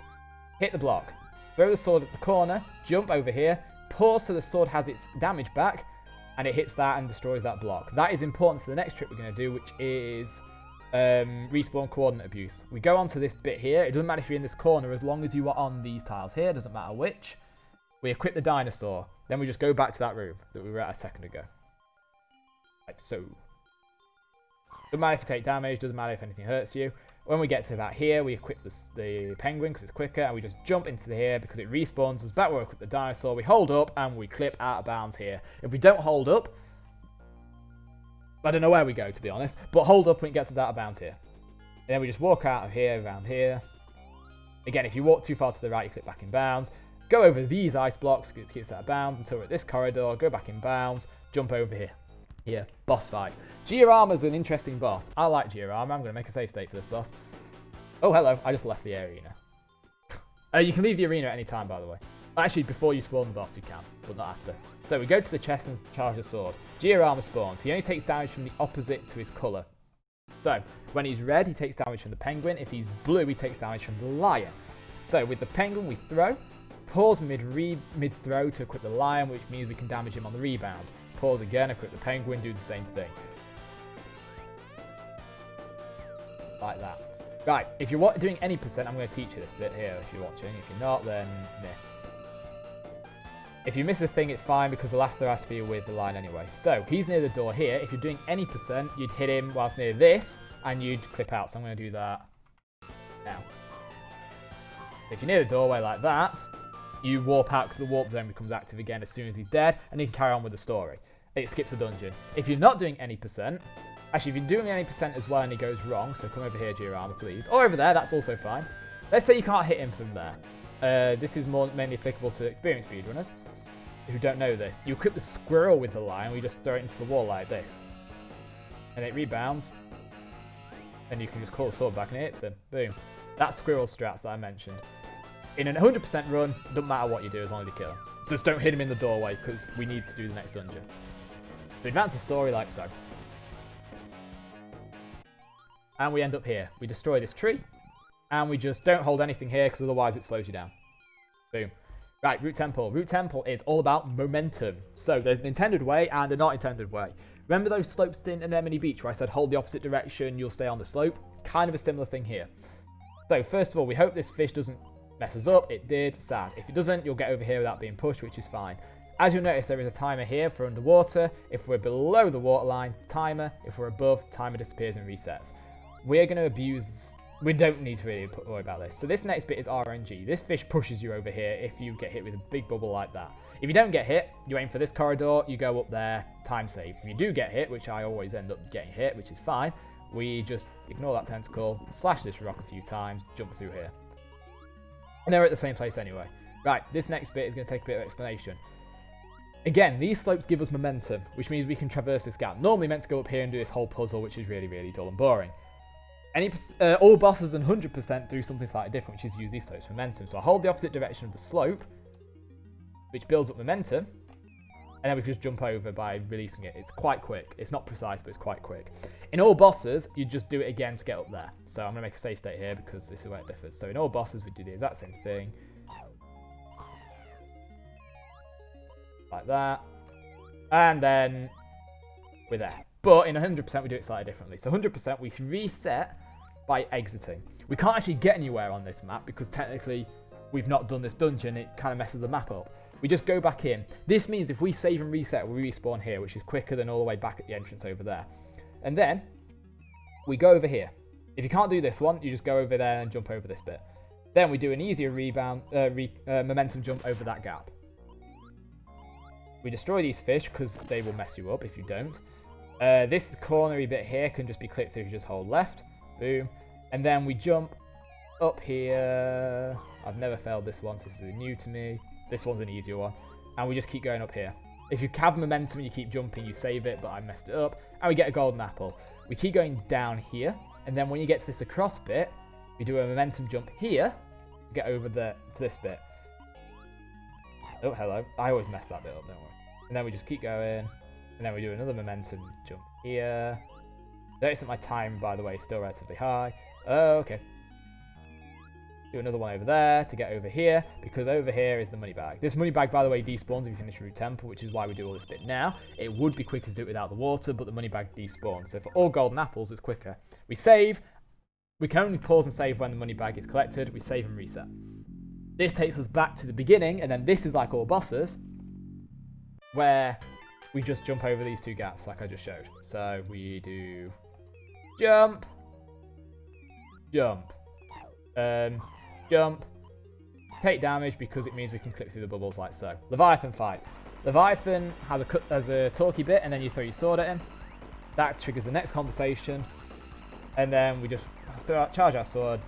Hit the block. Throw the sword at the corner, jump over here, pause so the sword has its damage back, and it hits that and destroys that block. That is important for the next trick we're going to do, which is respawn coordinate abuse. We go onto this bit here. It doesn't matter if you're in this corner, as long as you are on these tiles here. It doesn't matter which. We equip the dinosaur. Then we just go back to that room that we were at a second ago. Like so. Doesn't matter if you take damage, doesn't matter if anything hurts you. When we get to about here, we equip the penguin because it's quicker, and we just jump into here because it respawns us back where we equip the dinosaur. We hold up and we clip out of bounds here. If we don't hold up, I don't know where we go to be honest, but hold up when it gets us out of bounds here. And then we just walk out of here, around here. Again, if you walk too far to the right, you clip back in bounds. Go over these ice blocks, it gets out of bounds until we're at this corridor, go back in bounds, jump over here. Here, boss fight. Giorama's an interesting boss. I like Giorama. I'm going to make a save state for this boss. Oh, hello. I just left the arena. You can leave the arena at any time, by the way. Actually, before you spawn the boss, you can, but not after. So we go to the chest and charge the sword. Giorama spawns. He only takes damage from the opposite to his colour. So, when he's red, he takes damage from the penguin. If he's blue, he takes damage from the lion. So, with the penguin, we throw. Pause mid-throw to equip the lion, which means we can damage him on the rebound. Pause again, equip the penguin, do the same thing. Like that. Right, if you're doing any percent, I'm going to teach you this bit here if you're watching. If you're not, then meh. If you miss a thing, it's fine because the last throw has to be with the line anyway. So, he's near the door here. If you're doing any percent, you'd hit him whilst near this, and you'd clip out. So I'm going to do that now. If you're near the doorway like that, you warp out because the warp zone becomes active again as soon as he's dead, and you can carry on with the story. It skips a dungeon. If you're not doing any percent, actually if you're doing any percent as well and he goes wrong, so come over here, Giorama, please. Or over there, that's also fine. Let's say you can't hit him from there. This is mainly applicable to experienced speedrunners who don't know this. You equip the squirrel with the lion, we just throw it into the wall like this. And it rebounds. And you can just call the sword back and it hits him. Boom. That's squirrel strats that I mentioned. In a 100% run, doesn't matter what you do as long as you kill him. Just don't hit him in the doorway because we need to do the next dungeon. We advance the story like so. And we end up here. We destroy this tree. And we just don't hold anything here because otherwise it slows you down. Boom. Right, Root Temple. Root Temple is all about momentum. So there's an intended way and a not intended way. Remember those slopes in Anemone Beach where I said hold the opposite direction, you'll stay on the slope? Kind of a similar thing here. So first of all, we hope this fish doesn't mess us up. It did. Sad. If it doesn't, you'll get over here without being pushed, which is fine. As you'll notice, there is a timer here for underwater. If we're below the waterline, timer. If we're above, timer disappears and resets. We're going to abuse... We don't need to really worry about this. So this next bit is RNG. This fish pushes you over here if you get hit with a big bubble like that. If you don't get hit, you aim for this corridor, you go up there, time save. If you do get hit, which I always end up getting hit, which is fine, we just ignore that tentacle, slash this rock a few times, jump through here. And they're at the same place anyway. Right, this next bit is going to take a bit of explanation. Again, these slopes give us momentum, which means we can traverse this gap. Normally meant to go up here and do this whole puzzle, which is really, really dull and boring. All bosses and 100% do something slightly different, which is use these slopes for momentum. So I hold the opposite direction of the slope, which builds up momentum, and then we can just jump over by releasing it. It's quite quick. It's not precise, but it's quite quick. In all bosses, you just do it again to get up there. So I'm going to make a save state here because this is where it differs. So in all bosses, we do the exact same thing. Like that. And then we're there. But in 100%, we do it slightly differently. So 100%, we reset by exiting. We can't actually get anywhere on this map because technically we've not done this dungeon. It kind of messes the map up. We just go back in. This means if we save and reset, we respawn here, which is quicker than all the way back at the entrance over there. And then we go over here. If you can't do this one, you just go over there and jump over this bit. Then we do an easier momentum jump over that gap. We destroy these fish because they will mess you up if you don't. This cornery bit here can just be clipped through, just hold left. Boom. And then we jump up here. I've never failed this one, so this is new to me. This one's an easier one. And we just keep going up here. If you have momentum and you keep jumping, you save it, but I messed it up. And we get a golden apple. We keep going down here. And then when you get to this across bit, we do a momentum jump here. Get over to this bit. Oh, hello. I always mess that bit up, don't worry. And then we just keep going. And then we do another momentum jump here. Notice that my time, by the way, is still relatively high. Oh, okay. Do another one over there to get over here, because over here is the money bag. This money bag, by the way, despawns if you finish Root Temple, which is why we do all this bit now. It would be quicker to do it without the water, but the money bag despawns. So for all golden apples, it's quicker. We save. We can only pause and save when the money bag is collected. We save and reset. This takes us back to the beginning, and then this is like all bosses, where we just jump over these two gaps like I just showed. So we do Jump. Jump. Jump. Take damage because it means we can clip through the bubbles like so. Leviathan fight. Leviathan has a talky bit, and then you throw your sword at him. That triggers the next conversation. And then we just charge our sword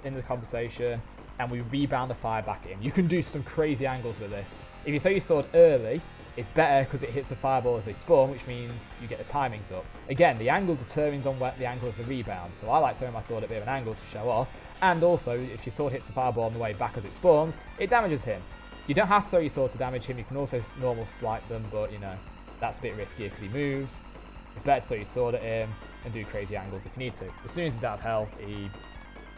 in the conversation, and we rebound the fire back at him. You can do some crazy angles with this. If you throw your sword early, it's better because it hits the fireball as they spawn, which means you get the timings up. Again, the angle determines on the angle of the rebound, so I like throwing my sword at a bit of an angle to show off. And also, if your sword hits a fireball on the way back as it spawns, it damages him. You don't have to throw your sword to damage him, you can also normal swipe them, but you know, that's a bit riskier because he moves. It's better to throw your sword at him and do crazy angles if you need to. As soon as he's out of health, he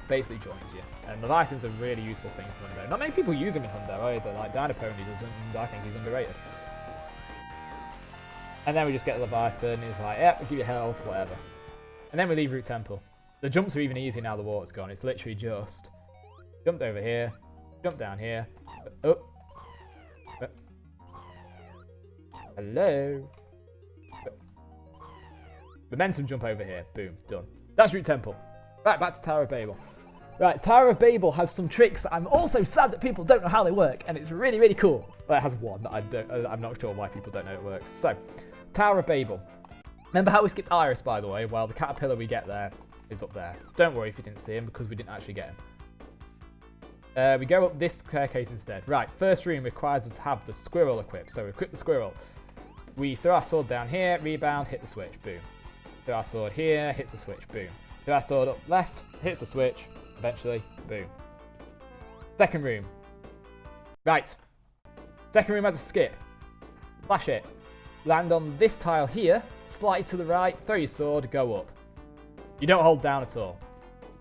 basically joins you. And Leviathan's a really useful thing for Hundo. Not many people use him in Hundo either, like Dynapony doesn't, and I think he's underrated. And then we just get Leviathan, he's like, yep, we'll give you health, whatever. And then we leave Root Temple. The jumps are even easier now the water's gone. It's literally just jumped over here, jump down here. Oh. Hello. Momentum jump over here. Boom. Done. That's Root Temple. Right, back to Tower of Babel. Right, Tower of Babel has some tricks. I'm also sad that people don't know how they work, and it's really, really cool. Well, it has one that I'm not sure why people don't know it works. So, Tower of Babel. Remember how we skipped Iris, by the way? Well, the caterpillar we get there is up there. Don't worry if you didn't see him, because we didn't actually get him. We go up this staircase instead. Right, first room requires us to have the squirrel equipped. So we equip the squirrel. We throw our sword down here, rebound, hit the switch, boom. Throw our sword here, hits the switch, boom. Throw our sword up left, hits the switch, eventually, boom. Second room. Right. Second room has a skip. Flash it. Land on this tile here, slide to the right, throw your sword, go up. You don't hold down at all.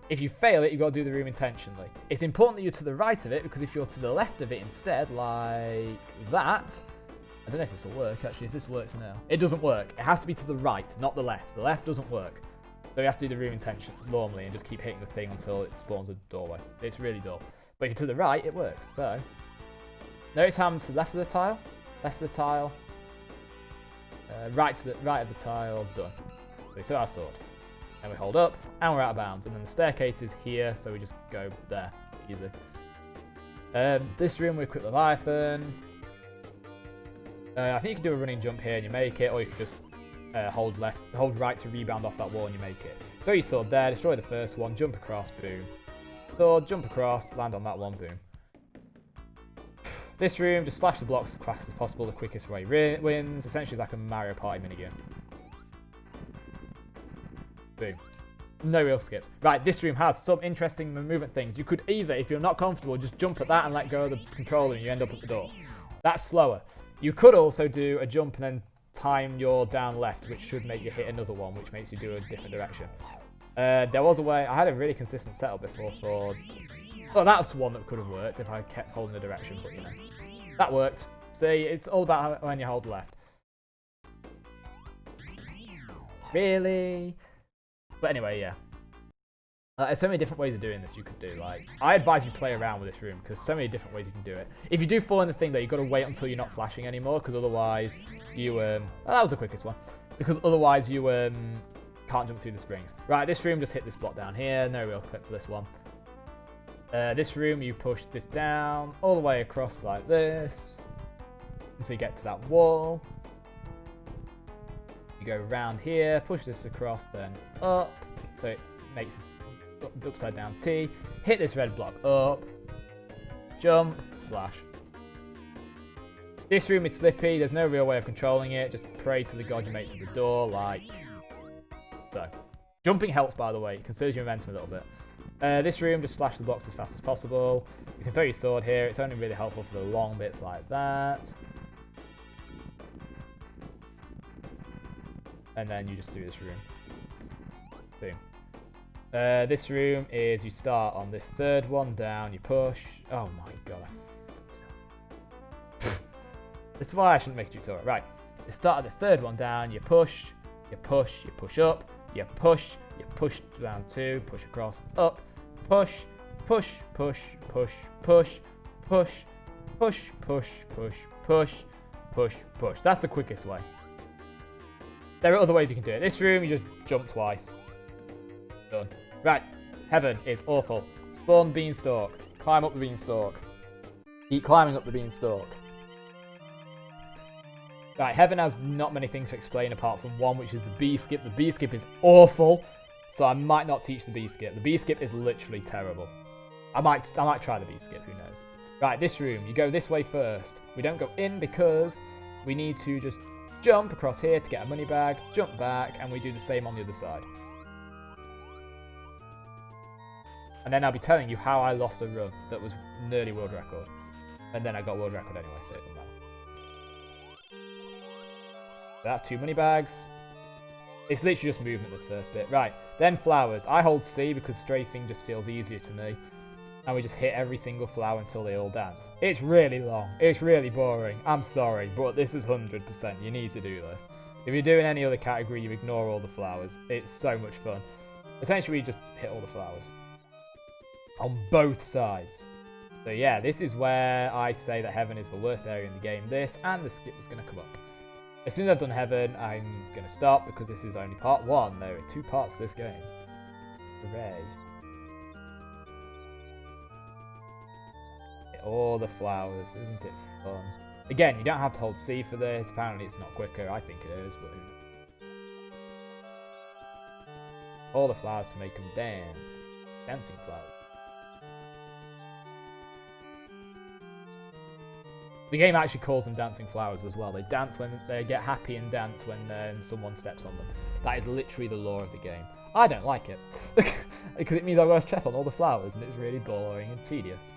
If you fail it, you've got to do the room intentionally. It's important that you're to the right of it, because if you're to the left of it instead, like that, I don't know if this will work, actually, if this works now. It doesn't work. It has to be to the right, not the left. The left doesn't work. So you have to do the room intention normally and just keep hitting the thing until it spawns a doorway. It's really dull. But if you're to the right, it works. So, notice how I'm to the left of the tile, right of the tile, done. So we throw our sword. And we hold up, and we're out of bounds. And then the staircase is here, so we just go there. Easy. This room we equip Leviathan. I think you can do a running jump here and you make it, or you can just hold right to rebound off that wall and you make it. Throw your sword there, destroy the first one, jump across, boom. Sword, jump across, land on that one, boom. This room, just slash the blocks as fast as possible, the quickest way wins. Essentially, it's like a Mario Party minigame. Boom. No real skips. Right, this room has some interesting movement things. You could either, if you're not comfortable, just jump at that and let go of the controller and you end up at the door. That's slower. You could also do a jump and then time your down left, which should make you hit another one, which makes you do a different direction. There was a way, I had a really consistent setup before for... Well, that's one that could have worked if I kept holding the direction, but you know. That worked. See, it's all about when you hold left. Really? But anyway, yeah. There's so many different ways of doing this you could do. Like, I advise you play around with this room because so many different ways you can do it. If you do fall in the thing though, you've got to wait until you're not flashing anymore because otherwise you well, that was the quickest one. Because otherwise you can't jump through the springs. Right, this room, just hit this block down here. No real clip for this one. This room, you push this down all the way across like this until you get to that wall. You go around here, push this across, then up, so it makes the upside down T. Hit this red block up, jump, slash. This room is slippy, there's no real way of controlling it, just pray to the god you make to the door, like so. Jumping helps, by the way, it conserves your momentum a little bit. This room, just slash the blocks as fast as possible. You can throw your sword here, it's only really helpful for the long bits like that. And then you just do this room. Boom. This room is you start on this third one down, you push. Oh my god. This is why I shouldn't make a tutorial. Right. You start at the third one down, you push, you push, you push up, you push down two, push across, up, push, push, push, push, push, push, push, push, push, push, push, push. That's the quickest way. There are other ways you can do it. This room, you just jump twice. Done. Right. Heaven is awful. Spawn beanstalk. Climb up the beanstalk. Keep climbing up the beanstalk. Right, Heaven has not many things to explain apart from one, which is the bee skip. The bee skip is awful, so I might not teach the bee skip. The bee skip is literally terrible. I might try the bee skip, who knows. Right, this room, you go this way first. We don't go in because we need to just jump across here to get a money bag, jump back, and we do the same on the other side. And then I'll be telling you how I lost a run that was nearly world record. And then I got world record anyway, so it doesn't matter. That's 2 money bags. It's literally just movement, this first bit. Right, then flowers. I hold C because strafing just feels easier to me. And we just hit every single flower until they all dance. It's really long. It's really boring. I'm sorry, but this is 100%. You need to do this. If you're doing any other category, you ignore all the flowers. It's so much fun. Essentially, we just hit all the flowers. On both sides. So yeah, this is where I say that Heaven is the worst area in the game. This and the skip is going to come up. As soon as I've done Heaven, I'm going to stop because this is only part 1. There are 2 parts to this game. Hooray. Hit all the flowers. Isn't it fun? Again, you don't have to hold C for this. Apparently it's not quicker. I think it is, but all the flowers to make them dance. Dancing flowers. The game actually calls them dancing flowers as well. They dance when they get happy and dance when someone steps on them. That is literally the law of the game. I don't like it because it means I've got to step on all the flowers and it's really boring and tedious.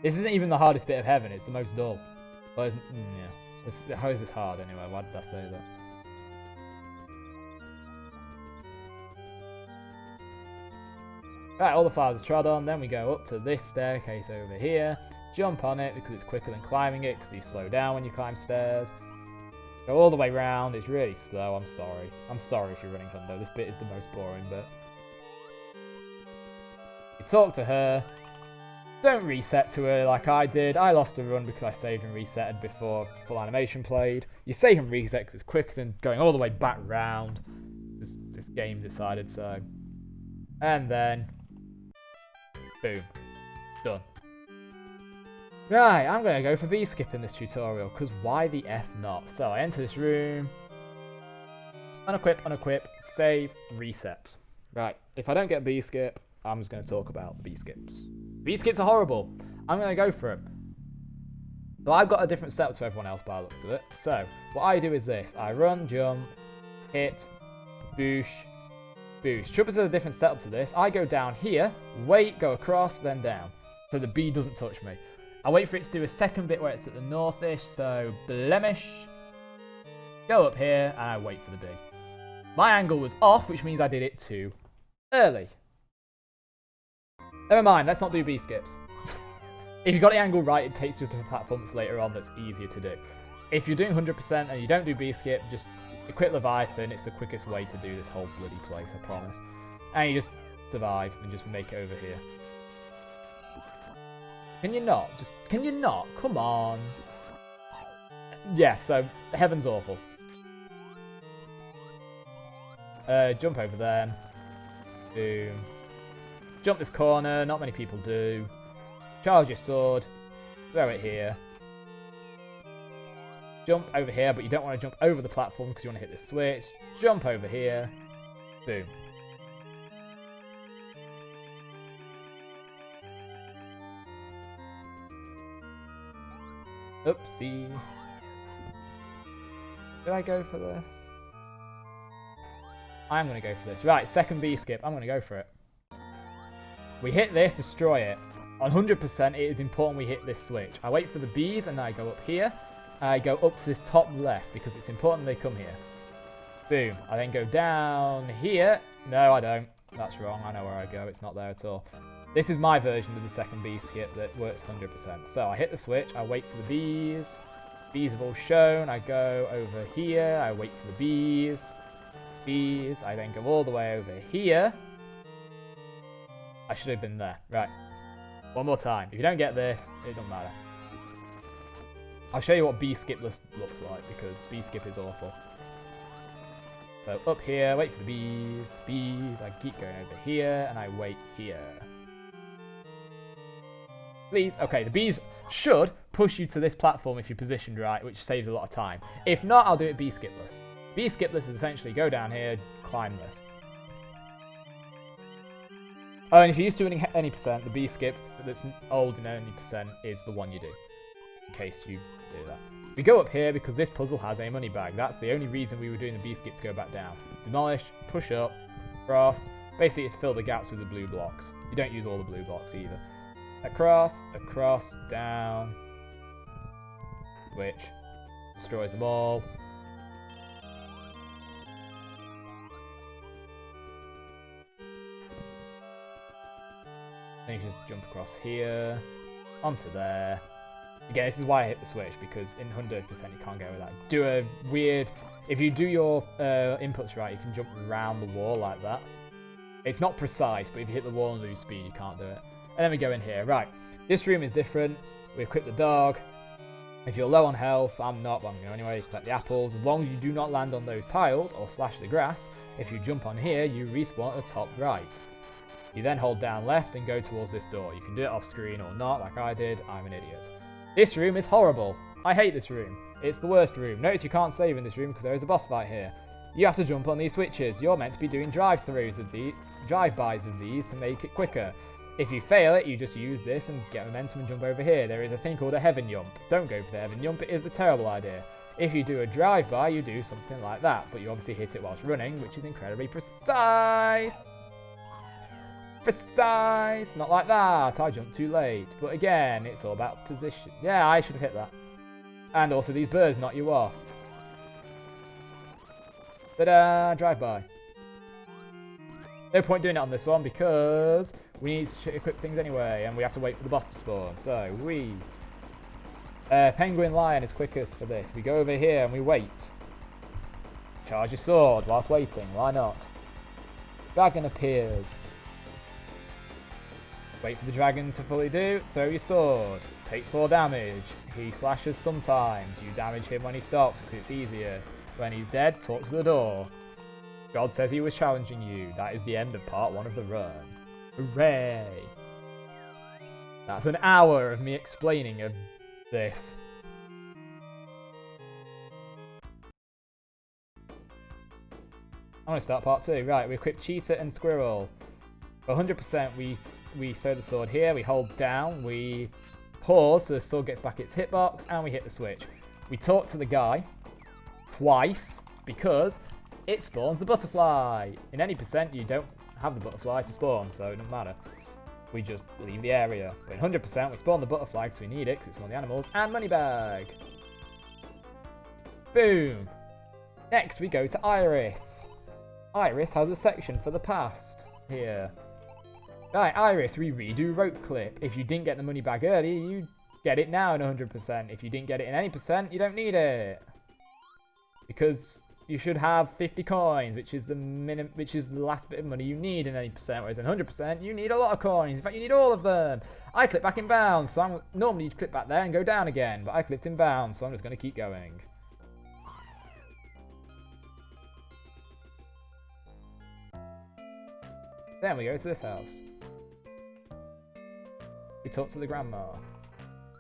This isn't even the hardest bit of Heaven. It's the most dull. Well, yeah. How is this hard anyway? Why did I say that? Right, all the flowers are trod on, then we go up to this staircase over here, jump on it because it's quicker than climbing it because you slow down when you climb stairs. Go all the way round, it's really slow, I'm sorry. I'm sorry if you're running Hundo, this bit is the most boring bit. You talk to her, don't reset to her like I did. I lost a run because I saved and resetted before full animation played. You save and reset because it's quicker than going all the way back round. This game decided so. And then... boom. Done. Right, I'm going to go for B-skip in this tutorial, because why the F not? So I enter this room, unequip, save, reset. Right, if I don't get B-skip, I'm just going to talk about B-skips. B-skips are horrible. I'm going to go for it. So I've got a different setup to everyone else by the looks of it. So what I do is this. I run, jump, hit, boosh, boost. Chuppers has a different setup to this. I go down here, wait, go across, then down. So the bee doesn't touch me. I wait for it to do a second bit where it's at the northish, so blemish. Go up here, and I wait for the bee. My angle was off, which means I did it too early. Never mind, let's not do bee skips. If you got the angle right, it takes you to a platform that's later on that's easier to do. If you're doing 100% and you don't do bee skip, just equip Leviathan. It's the quickest way to do this whole bloody place, I promise. And you just survive and just make it over here. Can you not? Can you not? Come on. Yeah, so Heaven's awful. Jump over there. Boom. Jump this corner. Not many people do. Charge your sword. Throw it here. Jump over here, but you don't want to jump over the platform because you want to hit this switch. Jump over here. Boom. Oopsie. Did I go for this? I'm going to go for this. Right, second B skip. I'm going to go for it. We hit this, destroy it. On 100%, it is important we hit this switch. I wait for the bees, and I go up here. I go up to this top left, because it's important they come here. Boom. I then go down here. No, I don't. That's wrong. I know where I go. It's not there at all. This is my version of the second bee skip that works 100%. So I hit the switch. I wait for the bees. Bees have all shown. I go over here. I wait for the bees. Bees. I then go all the way over here. I should have been there. Right. One more time. If you don't get this, it doesn't matter. I'll show you what B skip looks like, because B skip is awful. So up here, wait for the bees. Bees, I keep going over here, and I wait here. Please. Okay, the bees should push you to this platform if you're positioned right, which saves a lot of time. If not, I'll do it bee skipless. Bee skipless is essentially go down here, climb this. Oh, and if you're used to winning any percent, the bee skip that's old in any percent is the one you do. In case you do that. We go up here because this puzzle has a money bag. That's the only reason we were doing the bee skip to go back down. Demolish, push up, cross. Basically, it's fill the gaps with the blue blocks. You don't use all the blue blocks either. Across, across, down. Which destroys them all. Then you can just jump across here, onto there. Again, this is why I hit the switch, because in 100% you can't go with that. Do a weird... If you do your inputs right, you can jump around the wall like that. It's not precise, but if you hit the wall and lose speed, you can't do it. And then we go in here. Right, this room is different. We equip the dog. If you're low on health, I'm not, but I'm going to anyway. Collect the apples. As long as you do not land on those tiles or slash the grass, if you jump on here, you respawn at the top right. You then hold down left and go towards this door. You can do it off screen or not, like I did. I'm an idiot. This room is horrible. I hate this room. It's the worst room. Notice you can't save in this room because there is a boss fight here. You have to jump on these switches. You're meant to be doing drive-throughs of the drive-bys of these to make it quicker. If you fail it, you just use this and get momentum and jump over here. There is a thing called a heaven jump. Don't go for the heaven jump. It is a terrible idea. If you do a drive-by, you do something like that, but you obviously hit it whilst running, which is incredibly precise. Precise! Not like that. I jumped too late. But again, it's all about position. Yeah, I should have hit that. And also, these birds knock you off. Ta-da! Drive-by. No point doing it on this one because we need to equip things anyway, and we have to wait for the boss to spawn. So, Penguin Lion is quickest for this. We go over here and we wait. Charge your sword whilst waiting. Why not? Dragon appears. Wait for the dragon to fully do. Throw your sword. Takes 4 damage. He slashes sometimes. You damage him when he stops because it's easiest. When he's dead, talk to the door. God says he was challenging you. That is the end of part 1 of the run. Hooray! That's an hour of me explaining this. I'm going to start part 2. Right, we equip Cheetah and Squirrel. For 100%, we throw the sword here, we hold down, we pause so the sword gets back its hitbox, and we hit the switch. We talk to the guy twice because it spawns the butterfly. In any percent, you don't have the butterfly to spawn, so it doesn't matter. We just leave the area. But in 100%, we spawn the butterfly because we need it, because it's one of the animals, and money bag. Boom. Next, we go to Iris. Iris has a section for the past here. Right, Iris, we redo rope clip. If you didn't get the money bag early, you get it now in 100%. If you didn't get it in any percent, you don't need it. Because you should have 50 coins, which is the last bit of money you need in any percent. Whereas in 100%, you need a lot of coins. In fact, you need all of them. I clip back in bounds, so normally you'd clip back there and go down again. But I clipped in bounds, so I'm just going to keep going. Then we go to this house. We talk to the grandma.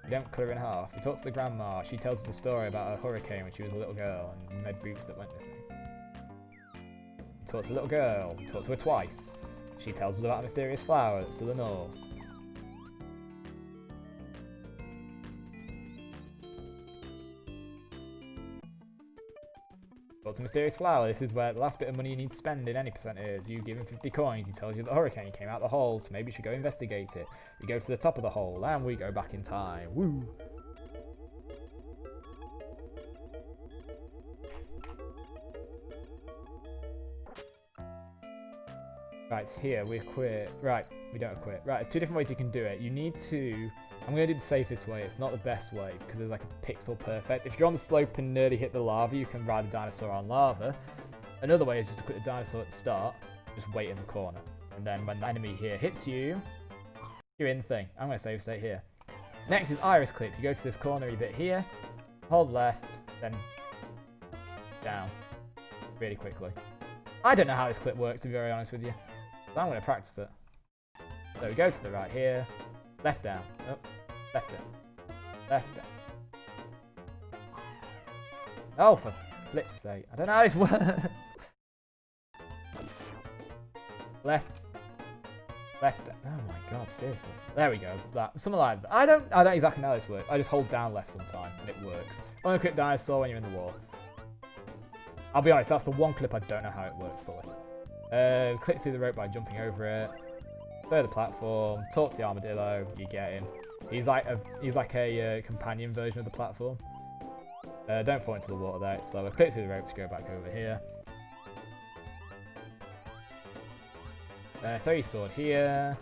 We don't cut her in half. We talk to the grandma. She tells us a story about a hurricane when she was a little girl and med boots that went missing. We talk to the little girl. We talk to her twice. She tells us about a mysterious flower that's to the north. Talk to mysterious flower. This is where the last bit of money you need to spend in any percent is. You give him 50 coins. He tells you the hurricane came out the hole, so maybe you should go investigate it. We go to the top of the hole, and we go back in time. Woo! Right, here we quit. Right, we don't quit. Right, there's 2 different ways you can do it. You need to... I'm going to do the safest way. It's not the best way because there's like a pixel perfect. If you're on the slope and nearly hit the lava, you can ride a dinosaur on lava. Another way is just to quit the dinosaur at the start. Just wait in the corner. And then when the enemy here hits you, you're in the thing. I'm going to save state here. Next is Iris Clip. You go to this cornery bit here, hold left, then down really quickly. I don't know how this clip works, to be very honest with you. But I'm going to practice it. So we go to the right here. Left down. Oh, left down. Left down. Oh, for flip's sake. I don't know how this works. Left. Left down. Oh my god, seriously. There we go. That, something like that. I don't exactly know how this works. I just hold down left sometime and it works. Only clip dinosaur when you're in the wall. I'll be honest, that's the one clip I don't know how it works fully. Click through the rope by jumping over it. Throw the platform. Talk to the armadillo. You get him. He's like a companion version of the platform. Don't fall into the water there, it's slower. Click through the rope to go back over here. Throw your sword here.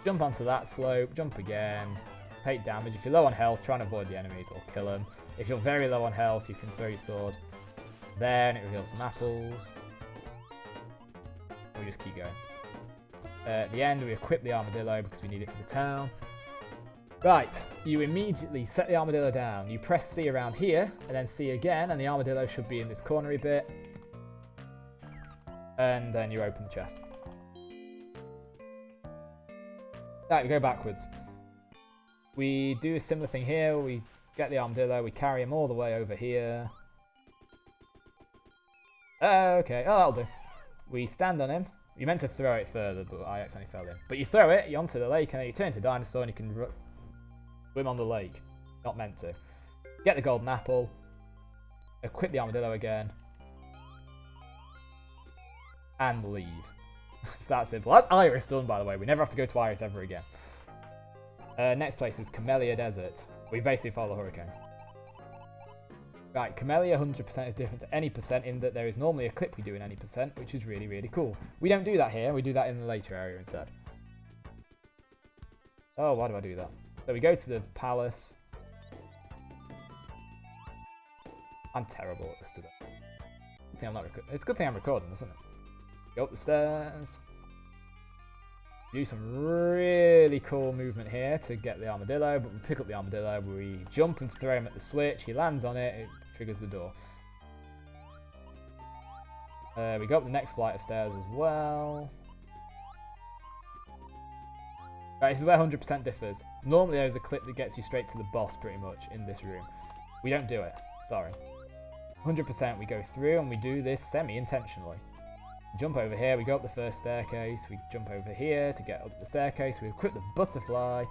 Jump onto that slope. Jump again. Take damage. If you're low on health, try and avoid the enemies or kill them. If you're very low on health, you can throw your sword there and it reveals some apples. We just keep going. At the end, we equip the armadillo because we need it for the town. Right, you immediately set the armadillo down. You press C around here, and then C again, and the armadillo should be in this cornery bit. And then you open the chest. Right, we go backwards. We do a similar thing here. We get the armadillo, we carry him all the way over here. Okay, oh, that'll do. We stand on him. You meant to throw it further, but I accidentally fell in. But you throw it, you're onto the lake, and then you turn into a dinosaur, and you can swim on the lake. Not meant to. Get the golden apple. Equip the armadillo again. And leave. It's that simple. That's Iris done, by the way. We never have to go to Iris ever again. Next place is Camellia Desert. We basically follow the hurricane. Right, Camellia 100% is different to any percent in that there is normally a clip we do in any percent, which is really, really cool. We don't do that here. We do that in the later area instead. Oh, why do I do that? So we go to the palace. I'm terrible at this today. It's a good thing I'm recording, isn't it? Go up the stairs. Do some really cool movement here to get the armadillo, but we pick up the armadillo, we jump and throw him at the switch, he lands on it, it triggers the door. We go up the next flight of stairs as well. Right, this is where 100% differs. Normally there's a clip that gets you straight to the boss pretty much in this room. We don't do it, sorry. 100% we go through and we do this semi-intentionally. Jump over here, we go up the first staircase, we jump over here to get up the staircase, we equip the butterfly,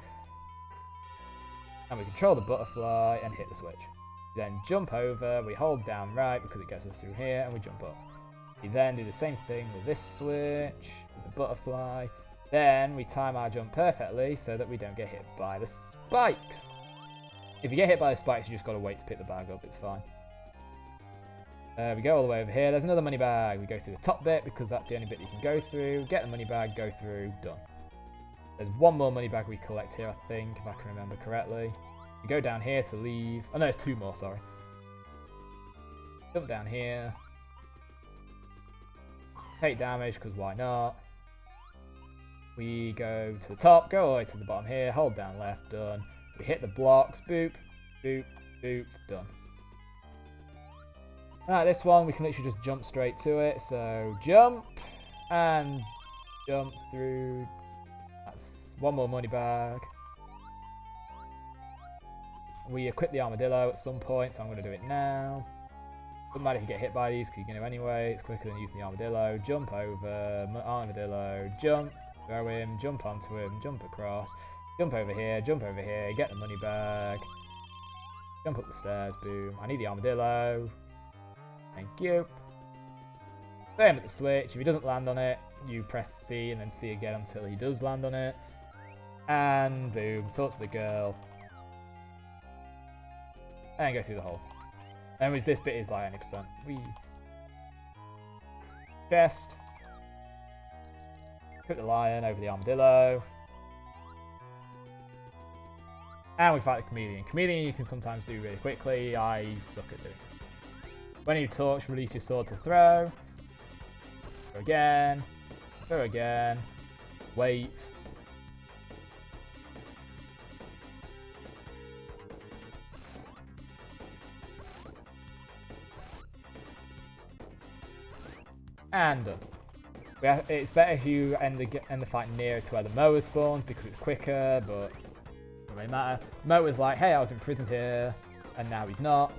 and we control the butterfly and hit the switch. We then jump over, we hold down right because it gets us through here, and we jump up. We then do the same thing with this switch, with the butterfly, then we time our jump perfectly so that we don't get hit by the spikes. If you get hit by the spikes, you just got to wait to pick the bag up, it's fine. We go all the way over here. There's another money bag. We go through the top bit because that's the only bit you can go through. Get the money bag, go through, done. There's one more money bag we collect here, I think, if I can remember correctly. We go down here to leave. Oh no, there's two more, sorry. Jump down here. Take damage, because why not? We go to the top, go all the way to the bottom here, hold down left, done. We hit the blocks, boop, boop, boop, done. Alright, this one we can literally just jump straight to it. So jump and jump through. That's one more money bag. We equip the armadillo at some point, so I'm going to do it now. Doesn't matter if you get hit by these because you're going to anyway. It's quicker than using the armadillo. Jump over, armadillo, jump, throw him, jump onto him, jump across, jump over here, get the money bag, jump up the stairs, boom. I need the armadillo. Thank you. Throw him at the switch. If he doesn't land on it, you press C and then C again until he does land on it. And boom, talk to the girl. And go through the hole. And this bit is like 90%. Chest. Put the lion over the armadillo. And we fight the chameleon. Chameleon you can sometimes do really quickly. I suck at doing it. When he talks, release your sword to throw. Throw again. Throw again. Wait. And done. It's better if you end the fight nearer to where the mower spawns because it's quicker, but it doesn't really matter. Mower's like, hey, I was imprisoned here, and now he's not.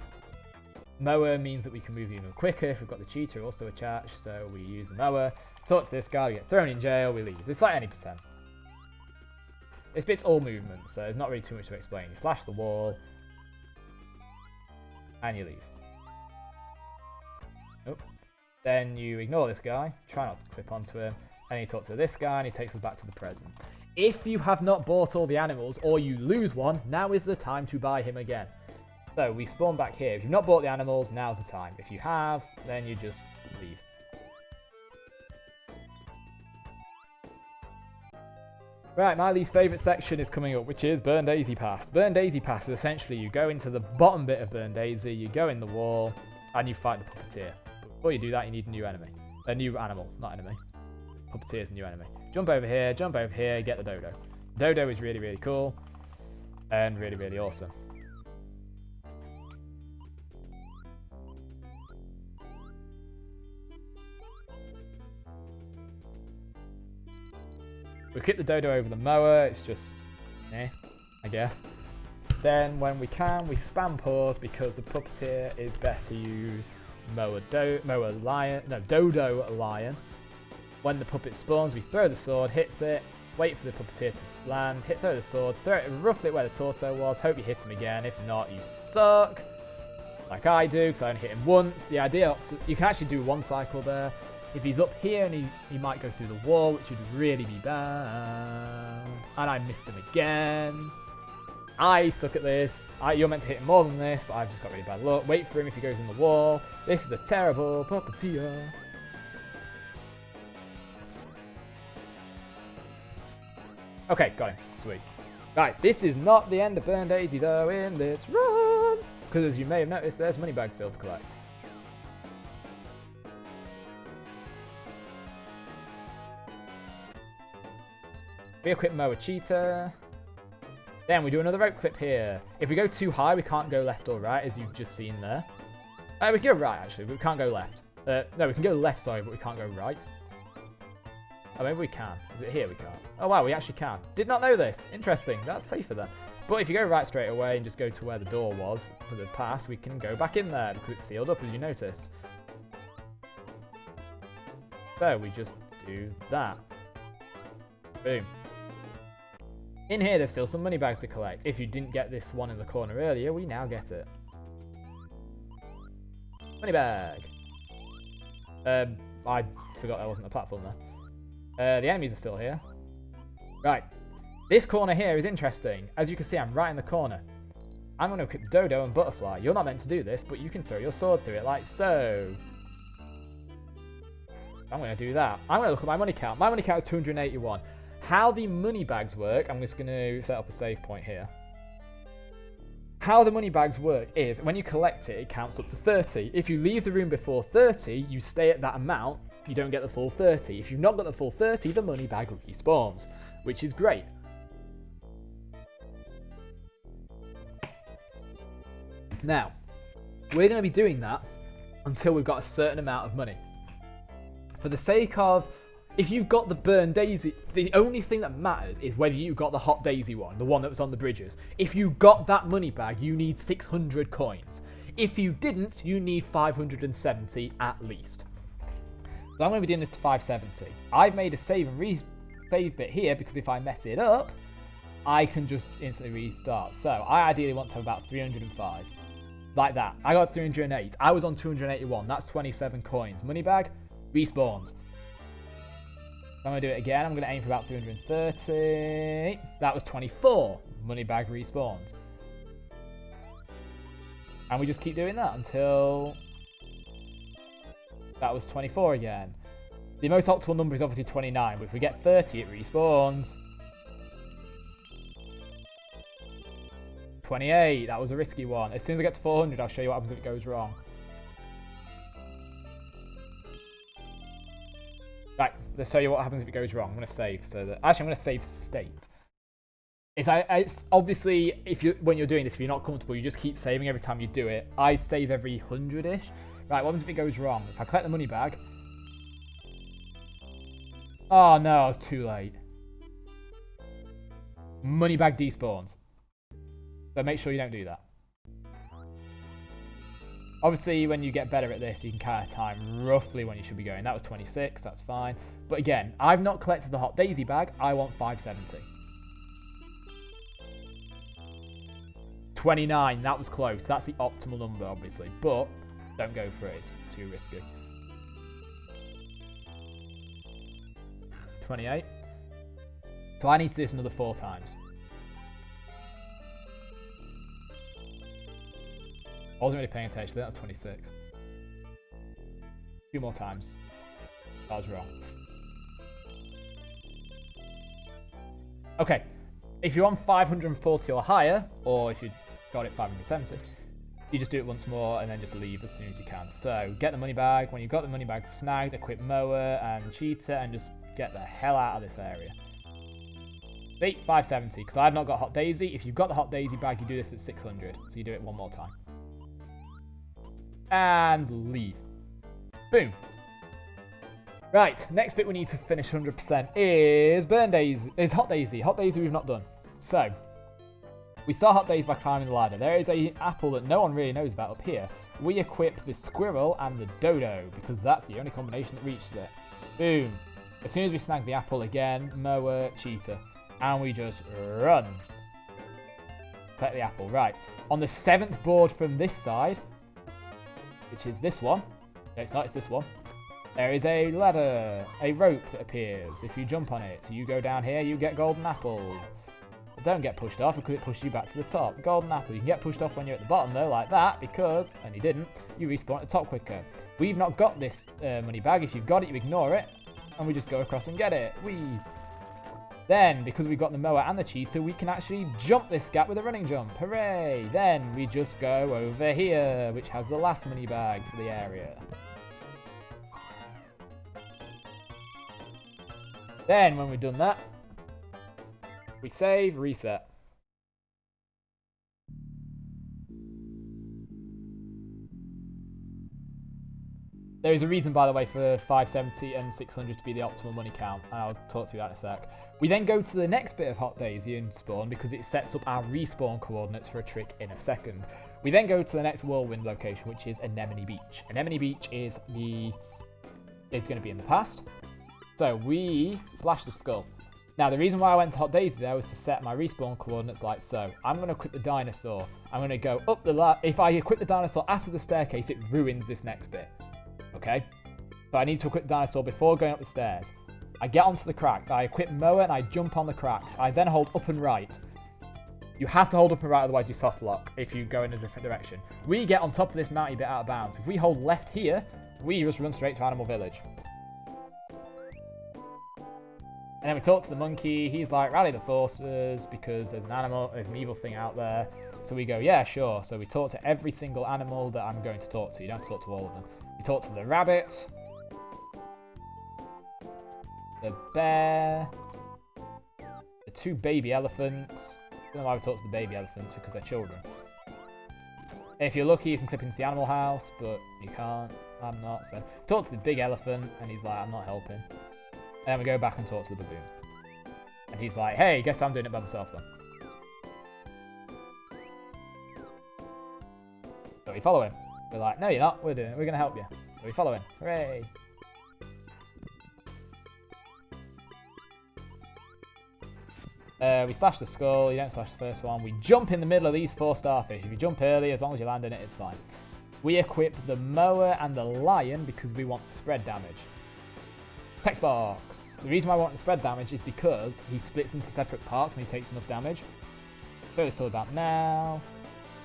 Mower means that we can move even quicker if we've got the cheater also attached, so we use the mower. Talk to this guy, we get thrown in jail, we leave. It's like any percent. This bit's all movement, so there's not really too much to explain. You slash the wall, and you leave. Nope. Then you ignore this guy, try not to clip onto him, and you talk to this guy, and he takes us back to the present. If you have not bought all the animals, or you lose one, now is the time to buy him again. So we spawn back here. If you've not bought the animals, now's the time. If you have, then you just leave. Right, my least favourite section is coming up, which is Burn Daisy Pass. Burn Daisy Pass is essentially you go into the bottom bit of Burn Daisy, you go in the wall, and you fight the puppeteer. But before you do that, you need a new enemy. A new animal, not enemy. Puppeteer's a new enemy. Jump over here, get the dodo. Dodo is really, really cool. And really, really awesome. We kick the dodo over the mower, it's just, I guess. Then when we can, we spam pause because the puppeteer is best to use dodo lion. When the puppet spawns, we throw the sword, hits it, wait for the puppeteer to land, throw the sword, throw it roughly where the torso was, hope you hit him again, if not, you suck. Like I do, because I only hit him once. The idea, you can actually do one cycle there. If he's up here and he might go through the wall, which would really be bad. And I missed him again. I suck at this. You're meant to hit him more than this, but I've just got really bad luck. Wait for him if he goes in the wall. This is a terrible puppeteer. Okay, got him. Sweet. Right, this is not the end of Burn Daisy though in this run. Because as you may have noticed, there's money bags still to collect. We equip mower cheater. Then we do another rope clip here. If we go too high, we can't go left or right, as you've just seen there. We can go right, actually, but we can't go left. No, we can go left, sorry, but we can't go right. Oh, maybe we can. Is it here we can't? Oh, wow, we actually can. Did not know this. Interesting. That's safer then. But if you go right straight away and just go to where the door was for the pass, we can go back in there because it's sealed up, as you noticed. So we just do that. Boom. In here, there's still some money bags to collect. If you didn't get this one in the corner earlier, we now get it. Money bag. I forgot there wasn't a platform there. The enemies are still here. Right. This corner here is interesting. As you can see, I'm right in the corner. I'm going to equip Dodo and Butterfly. You're not meant to do this, but you can throw your sword through it like so. I'm going to do that. I'm going to look at my money count. My money count is 281. How the money bags work, I'm just going to set up a save point here. How the money bags work is, when you collect it, it counts up to 30. If you leave the room before 30, you stay at that amount, you don't get the full 30. If you've not got the full 30, the money bag respawns, which is great. Now, we're going to be doing that until we've got a certain amount of money. For the sake of, if you've got the Burn Daisy, the only thing that matters is whether you got the Hot Daisy one, the one that was on the bridges. If you got that money bag, you need 600 coins. If you didn't, you need 570 at least. So I'm going to be doing this to 570. I've made a save and resave bit here because if I mess it up, I can just instantly restart. So I ideally want to have about 305. Like that. I got 308. I was on 281. That's 27 coins. Money bag respawns. I'm going to do it again. I'm going to aim for about 330. That was 24. Money bag respawns. And we just keep doing that until that was 24 again. The most optimal number is obviously 29, but if we get 30, it respawns. 28. That was a risky one. As soon as I get to 400, I'll show you what happens if it goes wrong. Right, let's show you what happens if it goes wrong. I'm going to save so that... Actually, I'm going to save state. It's obviously, when you're doing this, if you're not comfortable, you just keep saving every time you do it. I save every 100-ish. Right, what happens if it goes wrong? If I collect the money bag, Oh no, I was too late. Money bag despawns. So make sure you don't do that. Obviously, when you get better at this, you can kind of time roughly when you should be going. That was 26, that's fine. But again, I've not collected the hot daisy bag. I want 570. 29, that was close. That's the optimal number, obviously. But don't go for it, it's too risky. 28. So I need to do this another 4 times. I wasn't really paying attention. That was 26. 2 more times. I was wrong. Okay. If you're on 540 or higher, or if you got it 570, you just do it once more and then just leave as soon as you can. So get the money bag. When you've got the money bag snagged, equip mower and cheetah and just get the hell out of this area. See, 570, because I've not got hot daisy. If you've got the hot daisy bag, you do this at 600. So you do it one more time. And leave. Boom. Right, next bit we need to finish 100% is burn daisy. Is hot daisy. Hot daisy we've not done. So we start hot daisy by climbing the ladder. There is an apple that no one really knows about up here. We equip the squirrel and the dodo because that's the only combination that reaches it. Boom. As soon as we snag the apple again, mower, cheetah, and we just run. Collect the apple. Right. On the 7th board from this side, which is this one. No, it's not, it's this one. There is a ladder, a rope that appears. If you jump on it, you go down here, you get golden apple. But don't get pushed off because it pushes you back to the top. Golden apple. You can get pushed off when you're at the bottom though, like that, because, and you didn't, you respawn at the top quicker. We've not got this money bag. If you've got it, you ignore it, and we just go across and get it. Then, because we've got the mower and the cheetah, we can actually jump this gap with a running jump. Hooray! Then we just go over here, which has the last money bag for the area. Then, when we've done that, we save, reset. There is a reason, by the way, for 570 and 600 to be the optimal money count, and I'll talk through that in a sec. We then go to the next bit of Hot Daisy and spawn because it sets up our respawn coordinates for a trick in a second. We then go to the next whirlwind location, which is Anemone Beach. Anemone Beach is going to be in the past. So we slash the skull. Now, the reason why I went to Hot Daisy there was to set my respawn coordinates like so. I'm going to equip the dinosaur. I'm going to go up the ladder. If I equip the dinosaur after the staircase, it ruins this next bit. Okay? So I need to equip the dinosaur before going up the stairs. I get onto the cracks. I equip mower and I jump on the cracks. I then hold up and right. You have to hold up and right, otherwise you soft lock if you go in a different direction. We get on top of this mounty bit out of bounds. If we hold left here, we just run straight to Animal Village. And then we talk to the monkey. He's like, rally the forces because there's an evil thing out there. So we go, yeah, sure. So we talk to every single animal that I'm going to talk to. You don't have to talk to all of them. You talk to the rabbit, the bear, the 2 baby elephants. I don't know why we talk to the baby elephants because they're children. If you're lucky, you can clip into the animal house, but you can't. I'm not. So talk to the big elephant, and he's like, I'm not helping. And then we go back and talk to the baboon. And he's like, hey, guess I'm doing it by myself then. So we follow him. We're like, no, you're not. We're doing it. We're going to help you. So we follow him. Hooray. We slash the skull. You don't slash the first one. We jump in the middle of these 4 starfish. If you jump early, as long as you land in it, it's fine. We equip the mower and the lion because we want spread damage. Text box. The reason why I want the spread damage is because he splits into separate parts when he takes enough damage. Throw the sword about now.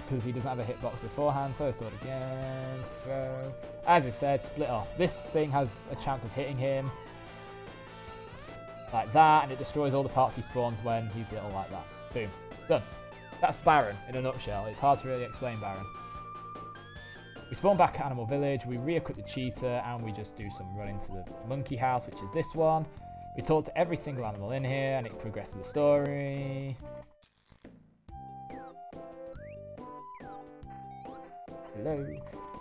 Because he doesn't have a hitbox beforehand. Throw the sword again. Throw. As I said, split off. This thing has a chance of hitting him. Like that. And it destroys all the parts he spawns when he's little like that. Boom. Done. That's Baron in a nutshell. It's hard to really explain Baron. We spawn back at Animal Village, we re-equip the cheetah, and we just do some running to the monkey house, which is this one. We talk to every single animal in here, and it progresses the story. Hello.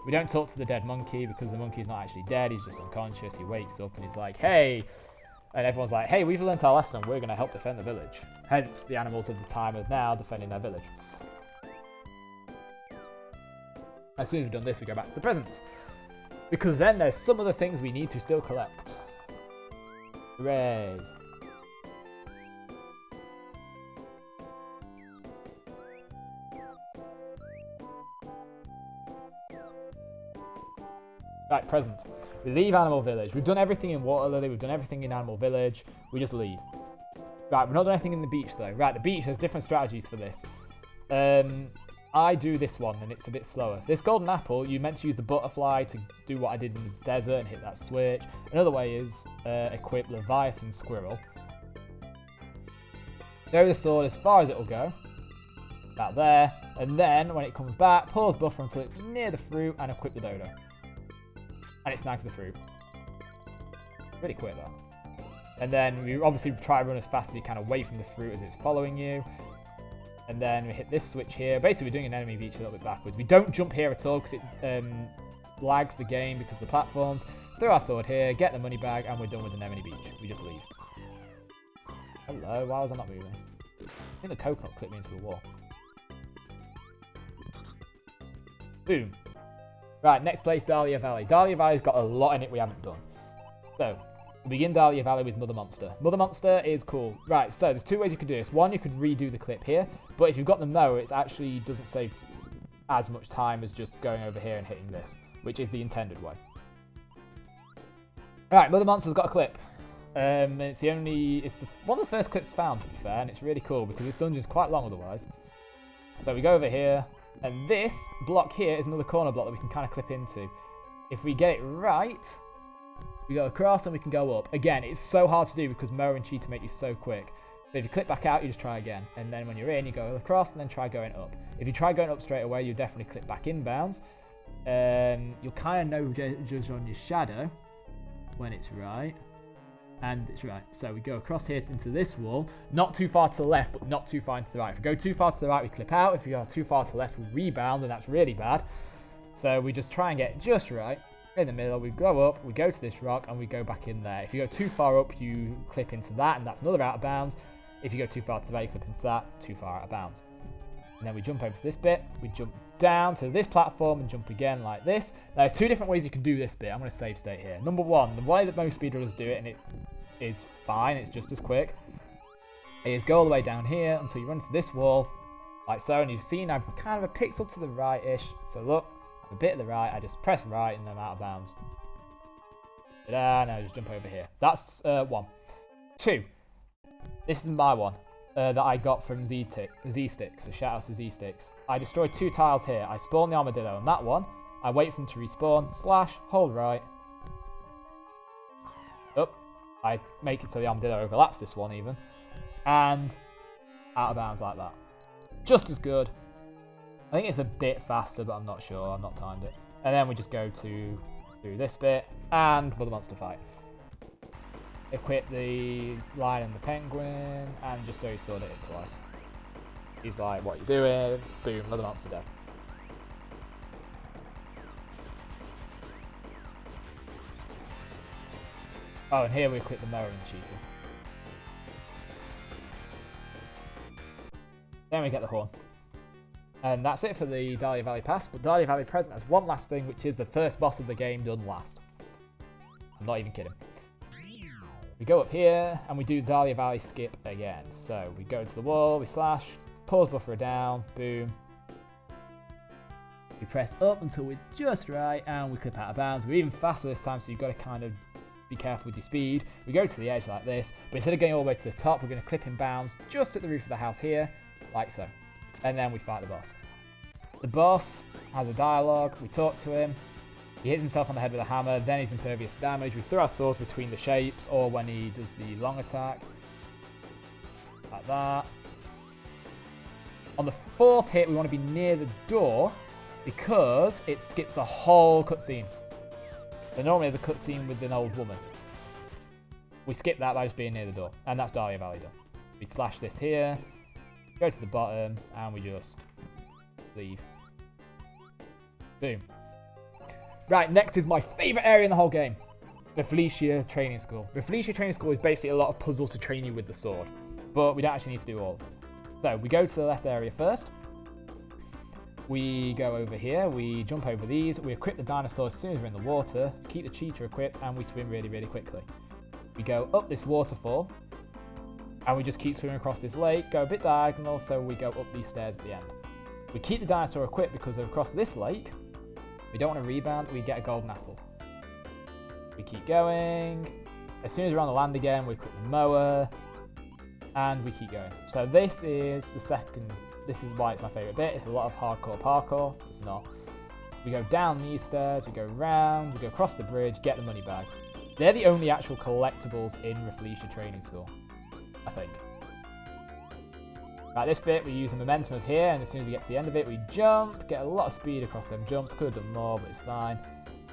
We don't talk to the dead monkey, because the monkey's not actually dead, he's just unconscious. He wakes up and he's like, hey, And everyone's like, hey, we've learnt our lesson, we're going to help defend the village. Hence, the animals of the time are now defending their village. As soon as we've done this, we go back to the present. Because then there's some other things we need to still collect. Hooray. Right, present. We leave Animal Village. We've done everything in Water Lily. We've done everything in Animal Village. We just leave. Right, we've not done anything in the beach, though. Right, the beach has different strategies for this. I do this one, and it's a bit slower. This golden apple, you meant to use the butterfly to do what I did in the desert and hit that switch. Another way is equip Leviathan Squirrel. Throw the sword as far as it will go. About there. And then, when it comes back, pause buffer until it's near the fruit and equip the dodo. And it snags the fruit. Really quick, though. And then we obviously try to run as fast as you can away from the fruit as it's following you. And then we hit this switch here. Basically, we're doing an enemy beach a little bit backwards. We don't jump here at all because it lags the game because of the platforms. Throw our sword here, get the money bag, and we're done with an enemy beach. We just leave. Hello, why was I not moving? I think the coconut clipped me into the wall. Boom. Right, next place, Dahlia Valley. Dahlia Valley's got a lot in it we haven't done. So, we begin Dahlia Valley with Mother Monster. Mother Monster is cool. Right, so there's two ways you could do this. One, you could redo the clip here, but if you've got the mower, it actually doesn't save as much time as just going over here and hitting this, which is the intended way. Right, Mother Monster's got a clip. It's one of the first clips found, to be fair, and it's really cool because this dungeon's quite long otherwise. So we go over here, and this block here is another corner block that we can kind of clip into. If we get it right, we go across and we can go up. Again, it's so hard to do because Mower and Cheetah make you so quick. So if you clip back out, you just try again. And then when you're in, you go across and then try going up. If you try going up straight away, you definitely clip back inbounds. You'll kind of know just on your shadow when it's right. And it's right. So we go across here into this wall. Not too far to the left, but not too far to the right. If we go too far to the right, we clip out. If we go too far to the left, we rebound, and that's really bad. So we just try and get just right. In the middle, we go up, we go to this rock, and we go back in there. If you go too far up, you clip into that, and that's another out of bounds. If you go too far to the right, you clip into that, too far out of bounds. And then we jump over to this bit, we jump down to this platform and jump again like this. Now, there's two different ways you can do this bit. I'm going to save state here. Number one, the way that most speedrunners do it, and it is fine, it's just as quick, is go all the way down here until you run to this wall, like so, and you've seen I'm kind of a pixel to the right-ish. So look, a bit to the right, I just press right and I'm out of bounds. Ta-da, now just jump over here. That's one. Two, this is my one that I got from Z-Sticks, so shout out to Z-Sticks. I destroyed two tiles here. I spawn the armadillo on that one, I wait for them to respawn, slash, hold right, up, I make it so the armadillo overlaps this one even, and out of bounds like that. Just as good. I think it's a bit faster, but I'm not sure. I've not timed it. And then we just go through this bit and Mother Monster fight. Equip the lion and the penguin and just throw your sword at it twice. He's like, what are you doing? Boom, Mother Monster dead. Oh, and here we equip the mower and the cheetah. Then we get the horn. And that's it for the Dahlia Valley Pass, but Dahlia Valley Present has one last thing, which is the first boss of the game done last. I'm not even kidding. We go up here, and we do Dahlia Valley skip again. So we go to the wall, we slash, pause buffer down, boom. We press up until we're just right, and we clip out of bounds. We're even faster this time, so you've got to kind of be careful with your speed. We go to the edge like this, but instead of going all the way to the top, we're going to clip in bounds just at the roof of the house here, like so. And then we fight the boss. The boss has a dialogue, we talk to him, he hits himself on the head with a hammer, then he's impervious to damage, we throw our swords between the shapes, or when he does the long attack, like that. On the fourth hit, we want to be near the door, because it skips a whole cutscene. So normally there's a cutscene with an old woman. We skip that by just being near the door, and that's Dahlia Valley done. We slash this here, go to the bottom, and we just leave. Boom. Right, next is my favourite area in the whole game. Reflecia Training School. Reflecia Training School is basically a lot of puzzles to train you with the sword, but we don't actually need to do all of them. So we go to the left area first. We go over here, we jump over these, we equip the dinosaur as soon as we're in the water, keep the cheetah equipped, and we swim really, really quickly. We go up this waterfall, and we just keep swimming across this lake, go a bit diagonal, so we go up these stairs at the end. We keep the dinosaur equipped because across this lake, we don't want to rebound, we get a golden apple. We keep going. As soon as we're on the land again, we equip the mower, and we keep going. So this is the second, this is why it's my favourite bit. It's a lot of hardcore parkour. It's not. We go down these stairs, we go round, we go across the bridge, get the money bag. They're the only actual collectibles in Reflecia Training School, I think. Right, this bit, we use the momentum of here, and as soon as we get to the end of it, we jump, get a lot of speed across them jumps. Could have done more, but it's fine.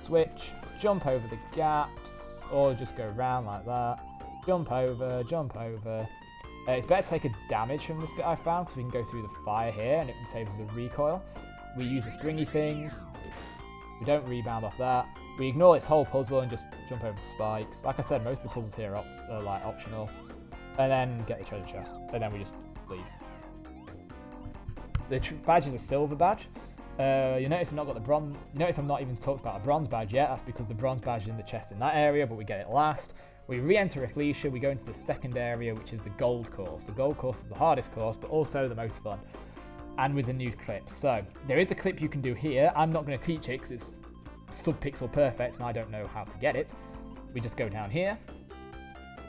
Switch, jump over the gaps, or just go around like that. Jump over, jump over. It's better to take a damage from this bit I found, because we can go through the fire here, and it saves us a recoil. We use the springy things. We don't rebound off that. We ignore this whole puzzle and just jump over the spikes. Like I said, most of the puzzles here are like optional. And then get the treasure chest. And then we just leave. The badge is a silver badge. You notice I've not got the bronze. You notice I've not even talked about a bronze badge yet. That's because the bronze badge is in the chest in that area, but we get it last. We re-enter Reflecia. We go into the second area, which is the gold course. The gold course is the hardest course, but also the most fun. And with the new clips. So there is a clip you can do here. I'm not going to teach it because it's sub-pixel perfect and I don't know how to get it. We just go down here.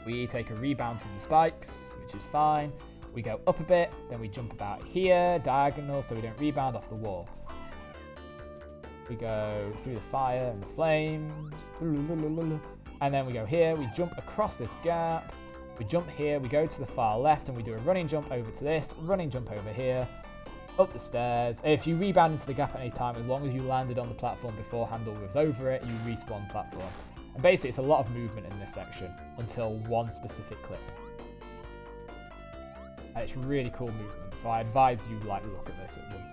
We take a rebound from the spikes, which is fine. We go up a bit, then we jump about here, diagonal, so we don't rebound off the wall. We go through the fire and the flames, and then we go here, we jump across this gap, we jump here, we go to the far left, and we do a running jump over to this, running jump over here, up the stairs. If you rebound into the gap at any time, as long as you landed on the platform beforehand or was over it, you respawn the platform. And basically, it's a lot of movement in this section until one specific clip. And it's really cool movement, so I advise you look at this at once.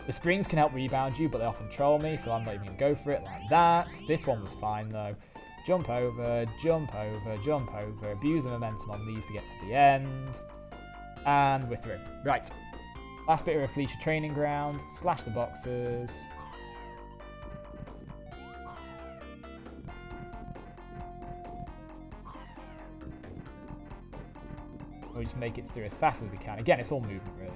The springs can help rebound you, but they often troll me, so I'm not even going to go for it like that. This one was fine though. Jump over, jump over, jump over, abuse the momentum on these to get to the end. And we're through. Right. Last bit of Reflecia training ground. Slash the boxes. We'll just make it through as fast as we can. Again, it's all movement, really.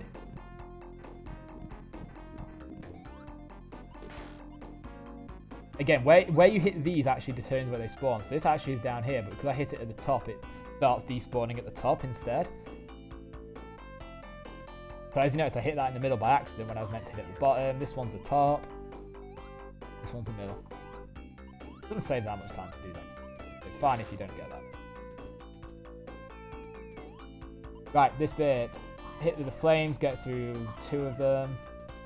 Again, where you hit these actually determines where they spawn. So this actually is down here, but because I hit it at the top, it starts despawning at the top instead. So as you notice, I hit that in the middle by accident when I was meant to hit it at the bottom. This one's the top. This one's the middle. It doesn't save that much time to do that. It's fine if you don't get that. Right, this bit. Hit with the flames, get through 2 of them.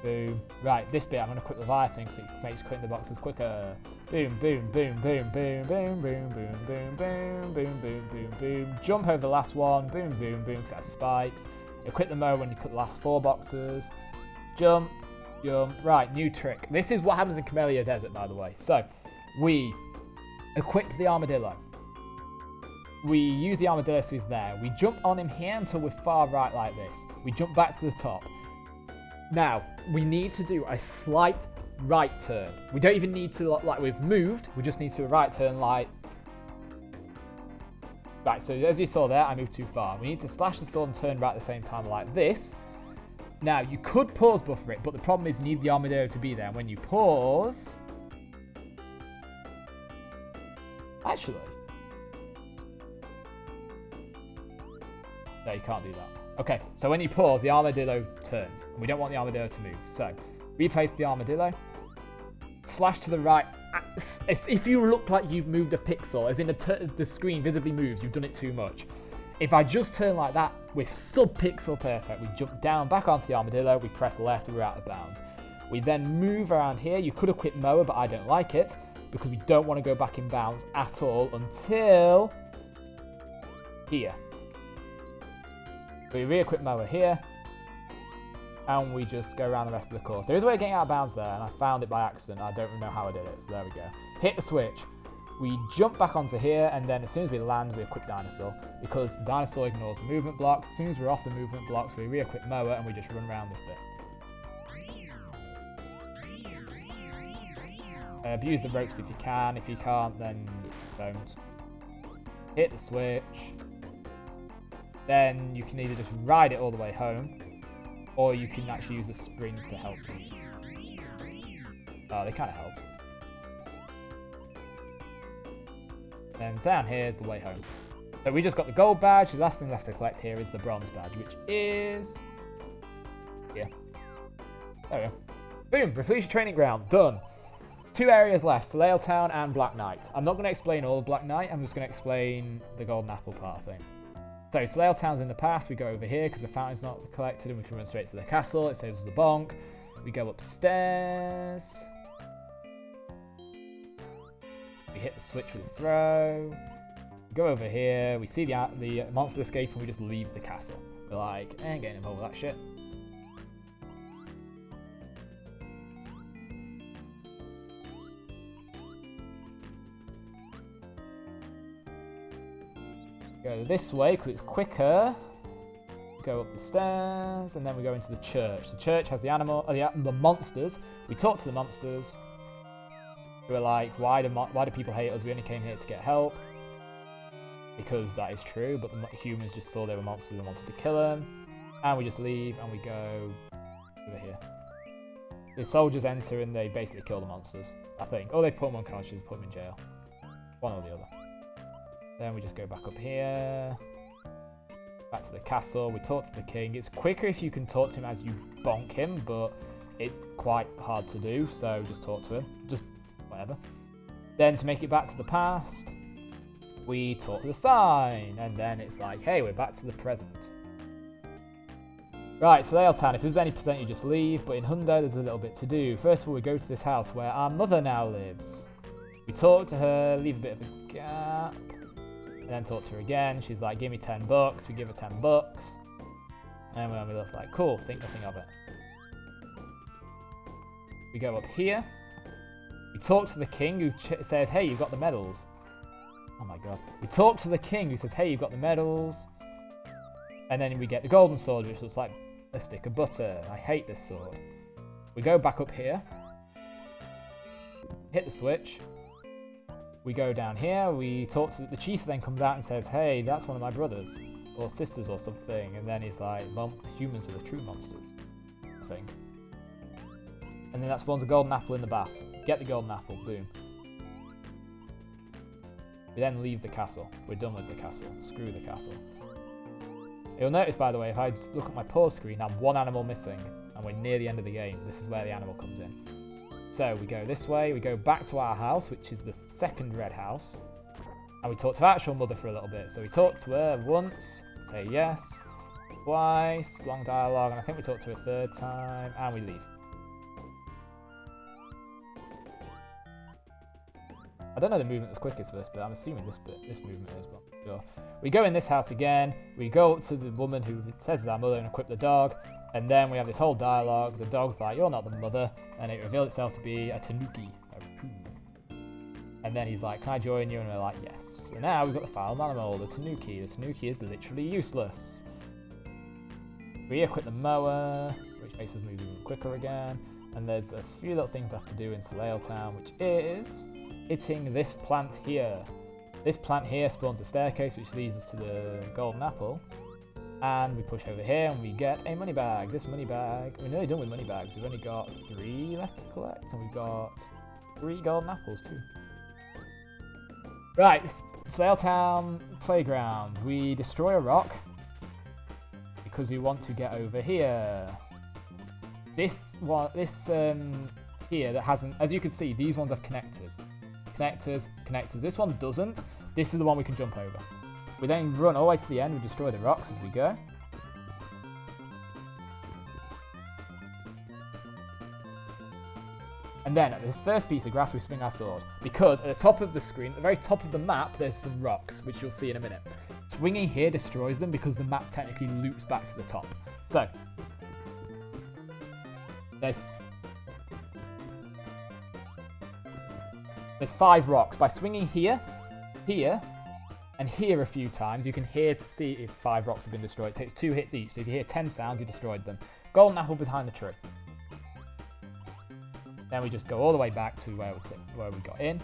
Boom. Right, this bit I'm going to quit Leviathan because it makes quitting the boxes quicker. Boom, boom, boom, boom, boom, boom, boom, boom, boom, boom, boom, boom, boom, boom. Jump over the last one. Boom, boom, boom, because it has spikes. Equip the mower when you cut the last 4 boxes. Jump, jump. Right, new trick. This is what happens in Camellia Desert, by the way. So, we equip the armadillo. We use the armadillo so he's there. We jump on him here until we're far right like this. We jump back to the top. Now, we need to do a slight right turn. We don't even need to, like we've moved. We just need to do a right turn like... Right, so as you saw there, I moved too far. We need to slash the sword and turn right at the same time like this. Now, you could pause buffer it, but the problem is you need the armadillo to be there. When you pause... Actually... No, you can't do that. Okay, so when you pause, the armadillo turns. And we don't want the armadillo to move. So, replace the armadillo. Slash to the right. If you look like you've moved a pixel, as in the screen visibly moves, you've done it too much. If I just turn like that, we're sub-pixel perfect. We jump down, back onto the armadillo, we press left, we're out of bounds. We then move around here. You could have quit mower, but I don't like it, because we don't want to go back in bounds at all until here. We re-equip mower here, and we just go around the rest of the course. There is a way of getting out of bounds there, and I found it by accident. I don't know how I did it, so there we go. Hit the switch. We jump back onto here, and then as soon as we land, we equip Dinosaur, because the Dinosaur ignores the movement blocks. As soon as we're off the movement blocks, we re-equip Moa, and we just run around this bit. Abuse the ropes if you can. If you can't, then don't. Hit the switch. Then you can either just ride it all the way home, or you can actually use the springs to help you. Oh, they kind of help. Then down here is the way home. So we just got the gold badge. The last thing left to collect here is the bronze badge, which is... yeah. There we go. Boom! Reflecia Training Ground. Done. 2 areas left, Soleil Town and Black Knight. I'm not going to explain all of Black Knight, I'm just going to explain the Golden Apple part, I think. So, Soleil Town's in the past, we go over here because the fountain's not collected and we can run straight to the castle, it saves us a bonk. We go upstairs. We hit the switch with a throw. We go over here, we see the monster escape and we just leave the castle. We're like, I ain't getting involved with that shit. Go this way because it's quicker. Go up the stairs and then we go into the church. The church has the monsters. We talk to the monsters. We're like, why do people hate us? We only came here to get help. Because that is true, but the humans just saw they were monsters and wanted to kill them. And we just leave and we go over here. The soldiers enter and they basically kill the monsters, I think. Or they put them on unconscious, put them in jail. One or the other. Then we just go back up here, back to the castle, we talk to the king. It's quicker if you can talk to him as you bonk him, but it's quite hard to do, so just talk to him, just whatever. Then to make it back to the past, we talk to the sign, and then it's like, hey, we're back to the present. Right, Soleil Town, if there's any percent you just leave, but in Hundo there's a little bit to do. First of all, we go to this house where our mother now lives. We talk to her, leave a bit of a gap. And then talk to her again. She's like, give me $10. We give her $10. And when we look like, cool, think nothing of it. We go up here. We talk to the king who says, hey, you've got the medals. Oh my god. We talk to the king who says, hey, you've got the medals. And then we get the golden sword, which looks like a stick of butter. I hate this sword. We go back up here. Hit the switch. We go down here, we talk to the chief, then comes out and says, hey, that's one of my brothers, or sisters or something, and then he's like, well, humans are the true monsters, I think. And then that spawns a golden apple in the bath. Get the golden apple, boom. We then leave the castle. We're done with the castle. Screw the castle. You'll notice, by the way, if I just look at my pause screen, I'm 1 animal missing, and we're near the end of the game. This is where the animal comes in. So we go this way, we go back to our house, which is the second red house, and we talk to our actual mother for a little bit. So we talk to her once, say yes, twice, long dialogue, and I think we talk to her a 3rd time, and we leave. I don't know the movement that's quickest for this, but I'm assuming this movement is, but sure. We go in this house again, we go up to the woman who says is our mother and equip the dog. And then we have this whole dialogue. The dog's like, you're not the mother. And it reveals itself to be a tanuki, a raccoon. And then he's like, can I join you? And we're like, yes. So now we've got the foul animal, the tanuki. The tanuki is literally useless. We equip the mower, which makes us move even quicker again. And there's a few little things left to do in Soleil Town, which is hitting this plant here. This plant here spawns a staircase, which leads us to the golden apple. And we push over here and we get a money bag. This money bag, we're nearly done with money bags. We've only got 3 left to collect and we've got 3 golden apples too. Right, Soleil Town playground. We destroy a rock because we want to get over here. This here that hasn't, as you can see, these ones have connectors. Connectors. This one doesn't. This is the one we can jump over. We then run all the way to the end, we destroy the rocks as we go. And then at this first piece of grass we swing our sword. Because at the top of the screen, at the very top of the map, there's some rocks, which you'll see in a minute. Swinging here destroys them because the map technically loops back to the top. So, there's... There's 5 rocks. By swinging here, here, and here a few times, you can hear to see if 5 rocks have been destroyed. It takes 2 hits each, so if you hear 10 sounds, you destroyed them. Golden apple behind the tree. Then we just go all the way back to where we got in.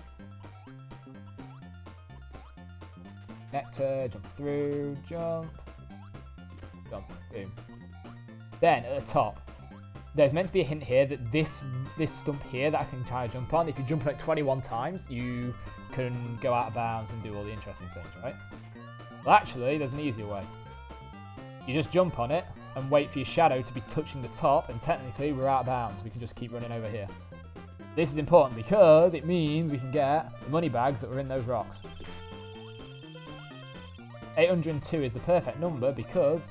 Nectar, jump through, jump, boom. Then at the top, there's meant to be a hint here that this stump here that I can try to jump on, if you jump on it 21 times, you can go out of bounds and do all the interesting things, right? Well, actually, there's an easier way. You just jump on it and wait for your shadow to be touching the top, and technically we're out of bounds. We can just keep running over here. This is important because it means we can get the money bags that were in those rocks. 802 is the perfect number because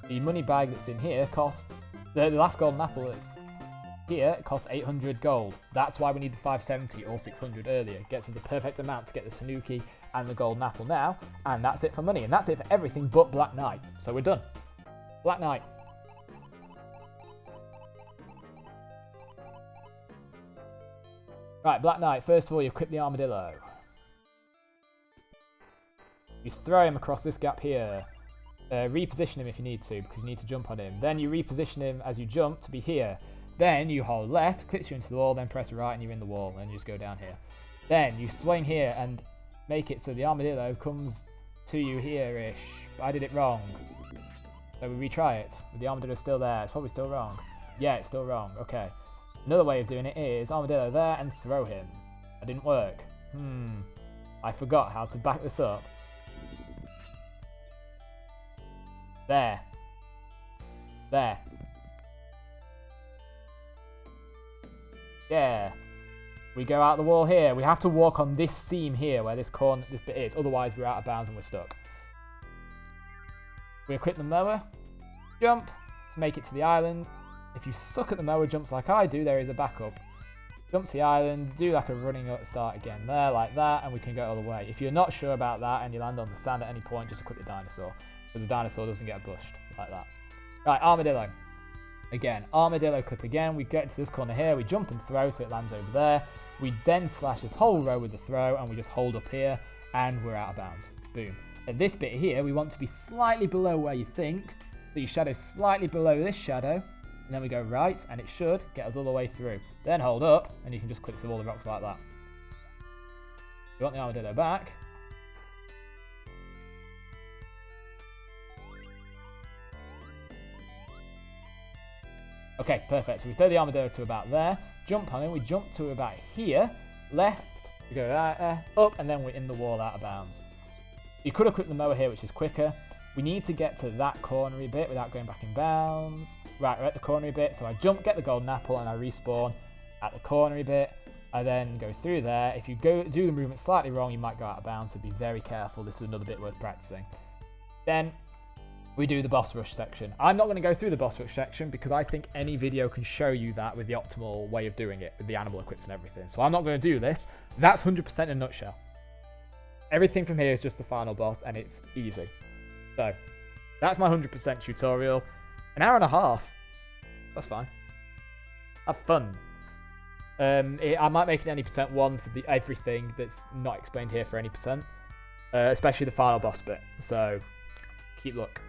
the money bag that's in here costs, the last golden apple that's here costs 800 gold. That's why we need the 570 or 600 earlier. It gets us the perfect amount to get the tanuki and the golden apple now, and that's it for money. And that's it for everything but Black Knight. So we're done. Black Knight. Right, Black Knight. First of all, you equip the armadillo. You throw him across this gap here. Reposition him if you need to, because you need to jump on him. Then you reposition him as you jump to be here. Then you hold left, clicks you into the wall, then press right and you're in the wall, and you just go down here. Then you swing here and make it so the armadillo comes to you here-ish. I did it wrong. So we retry it. The armadillo's still there. It's probably still wrong. Yeah, it's still wrong. Okay. Another way of doing it is armadillo there and throw him. That didn't work. I forgot how to back this up. There. There. Yeah. We go out the wall here. We have to walk on this seam here where this bit is. Otherwise, we're out of bounds and we're stuck. We equip the mower. Jump to make it to the island. If you suck at the mower jumps like I do, there is a backup. Jump to the island. Do like a running start again there, like that, and we can go all the way. If you're not sure about that and you land on the sand at any point, just equip the dinosaur. Because the dinosaur doesn't get bushed like that. Right, armadillo. Again, armadillo clip again. We get to this corner here. We jump and throw so it lands over there. We then slash this whole row with the throw and we just hold up here and we're out of bounds. Boom. At this bit here, we want to be slightly below where you think. So your shadow's slightly below this shadow. And then we go right and it should get us all the way through. Then hold up and you can just click through all the rocks like that. We want the armadillo back. Okay, perfect. So we throw the armadillo to about there, jump on him, we jump to about here, left, we go up, and then we're in the wall out of bounds. You could equip the mower here, which is quicker. We need to get to that cornery bit without going back in bounds. Right, we're at the cornery bit, so I jump, get the golden apple, and I respawn at the cornery bit. I then go through there. If you do the movement slightly wrong, you might go out of bounds, so be very careful. This is another bit worth practicing. Then we do the boss rush section. I'm not going to go through the boss rush section because I think any video can show you that with the optimal way of doing it, with the animal equips and everything. So I'm not going to do this. That's 100% in a nutshell. Everything from here is just the final boss and it's easy. So that's my 100% tutorial. An hour and a half. That's fine. Have fun. I might make an any percent one for everything that's not explained here for any percent. Especially the final boss bit. So keep luck.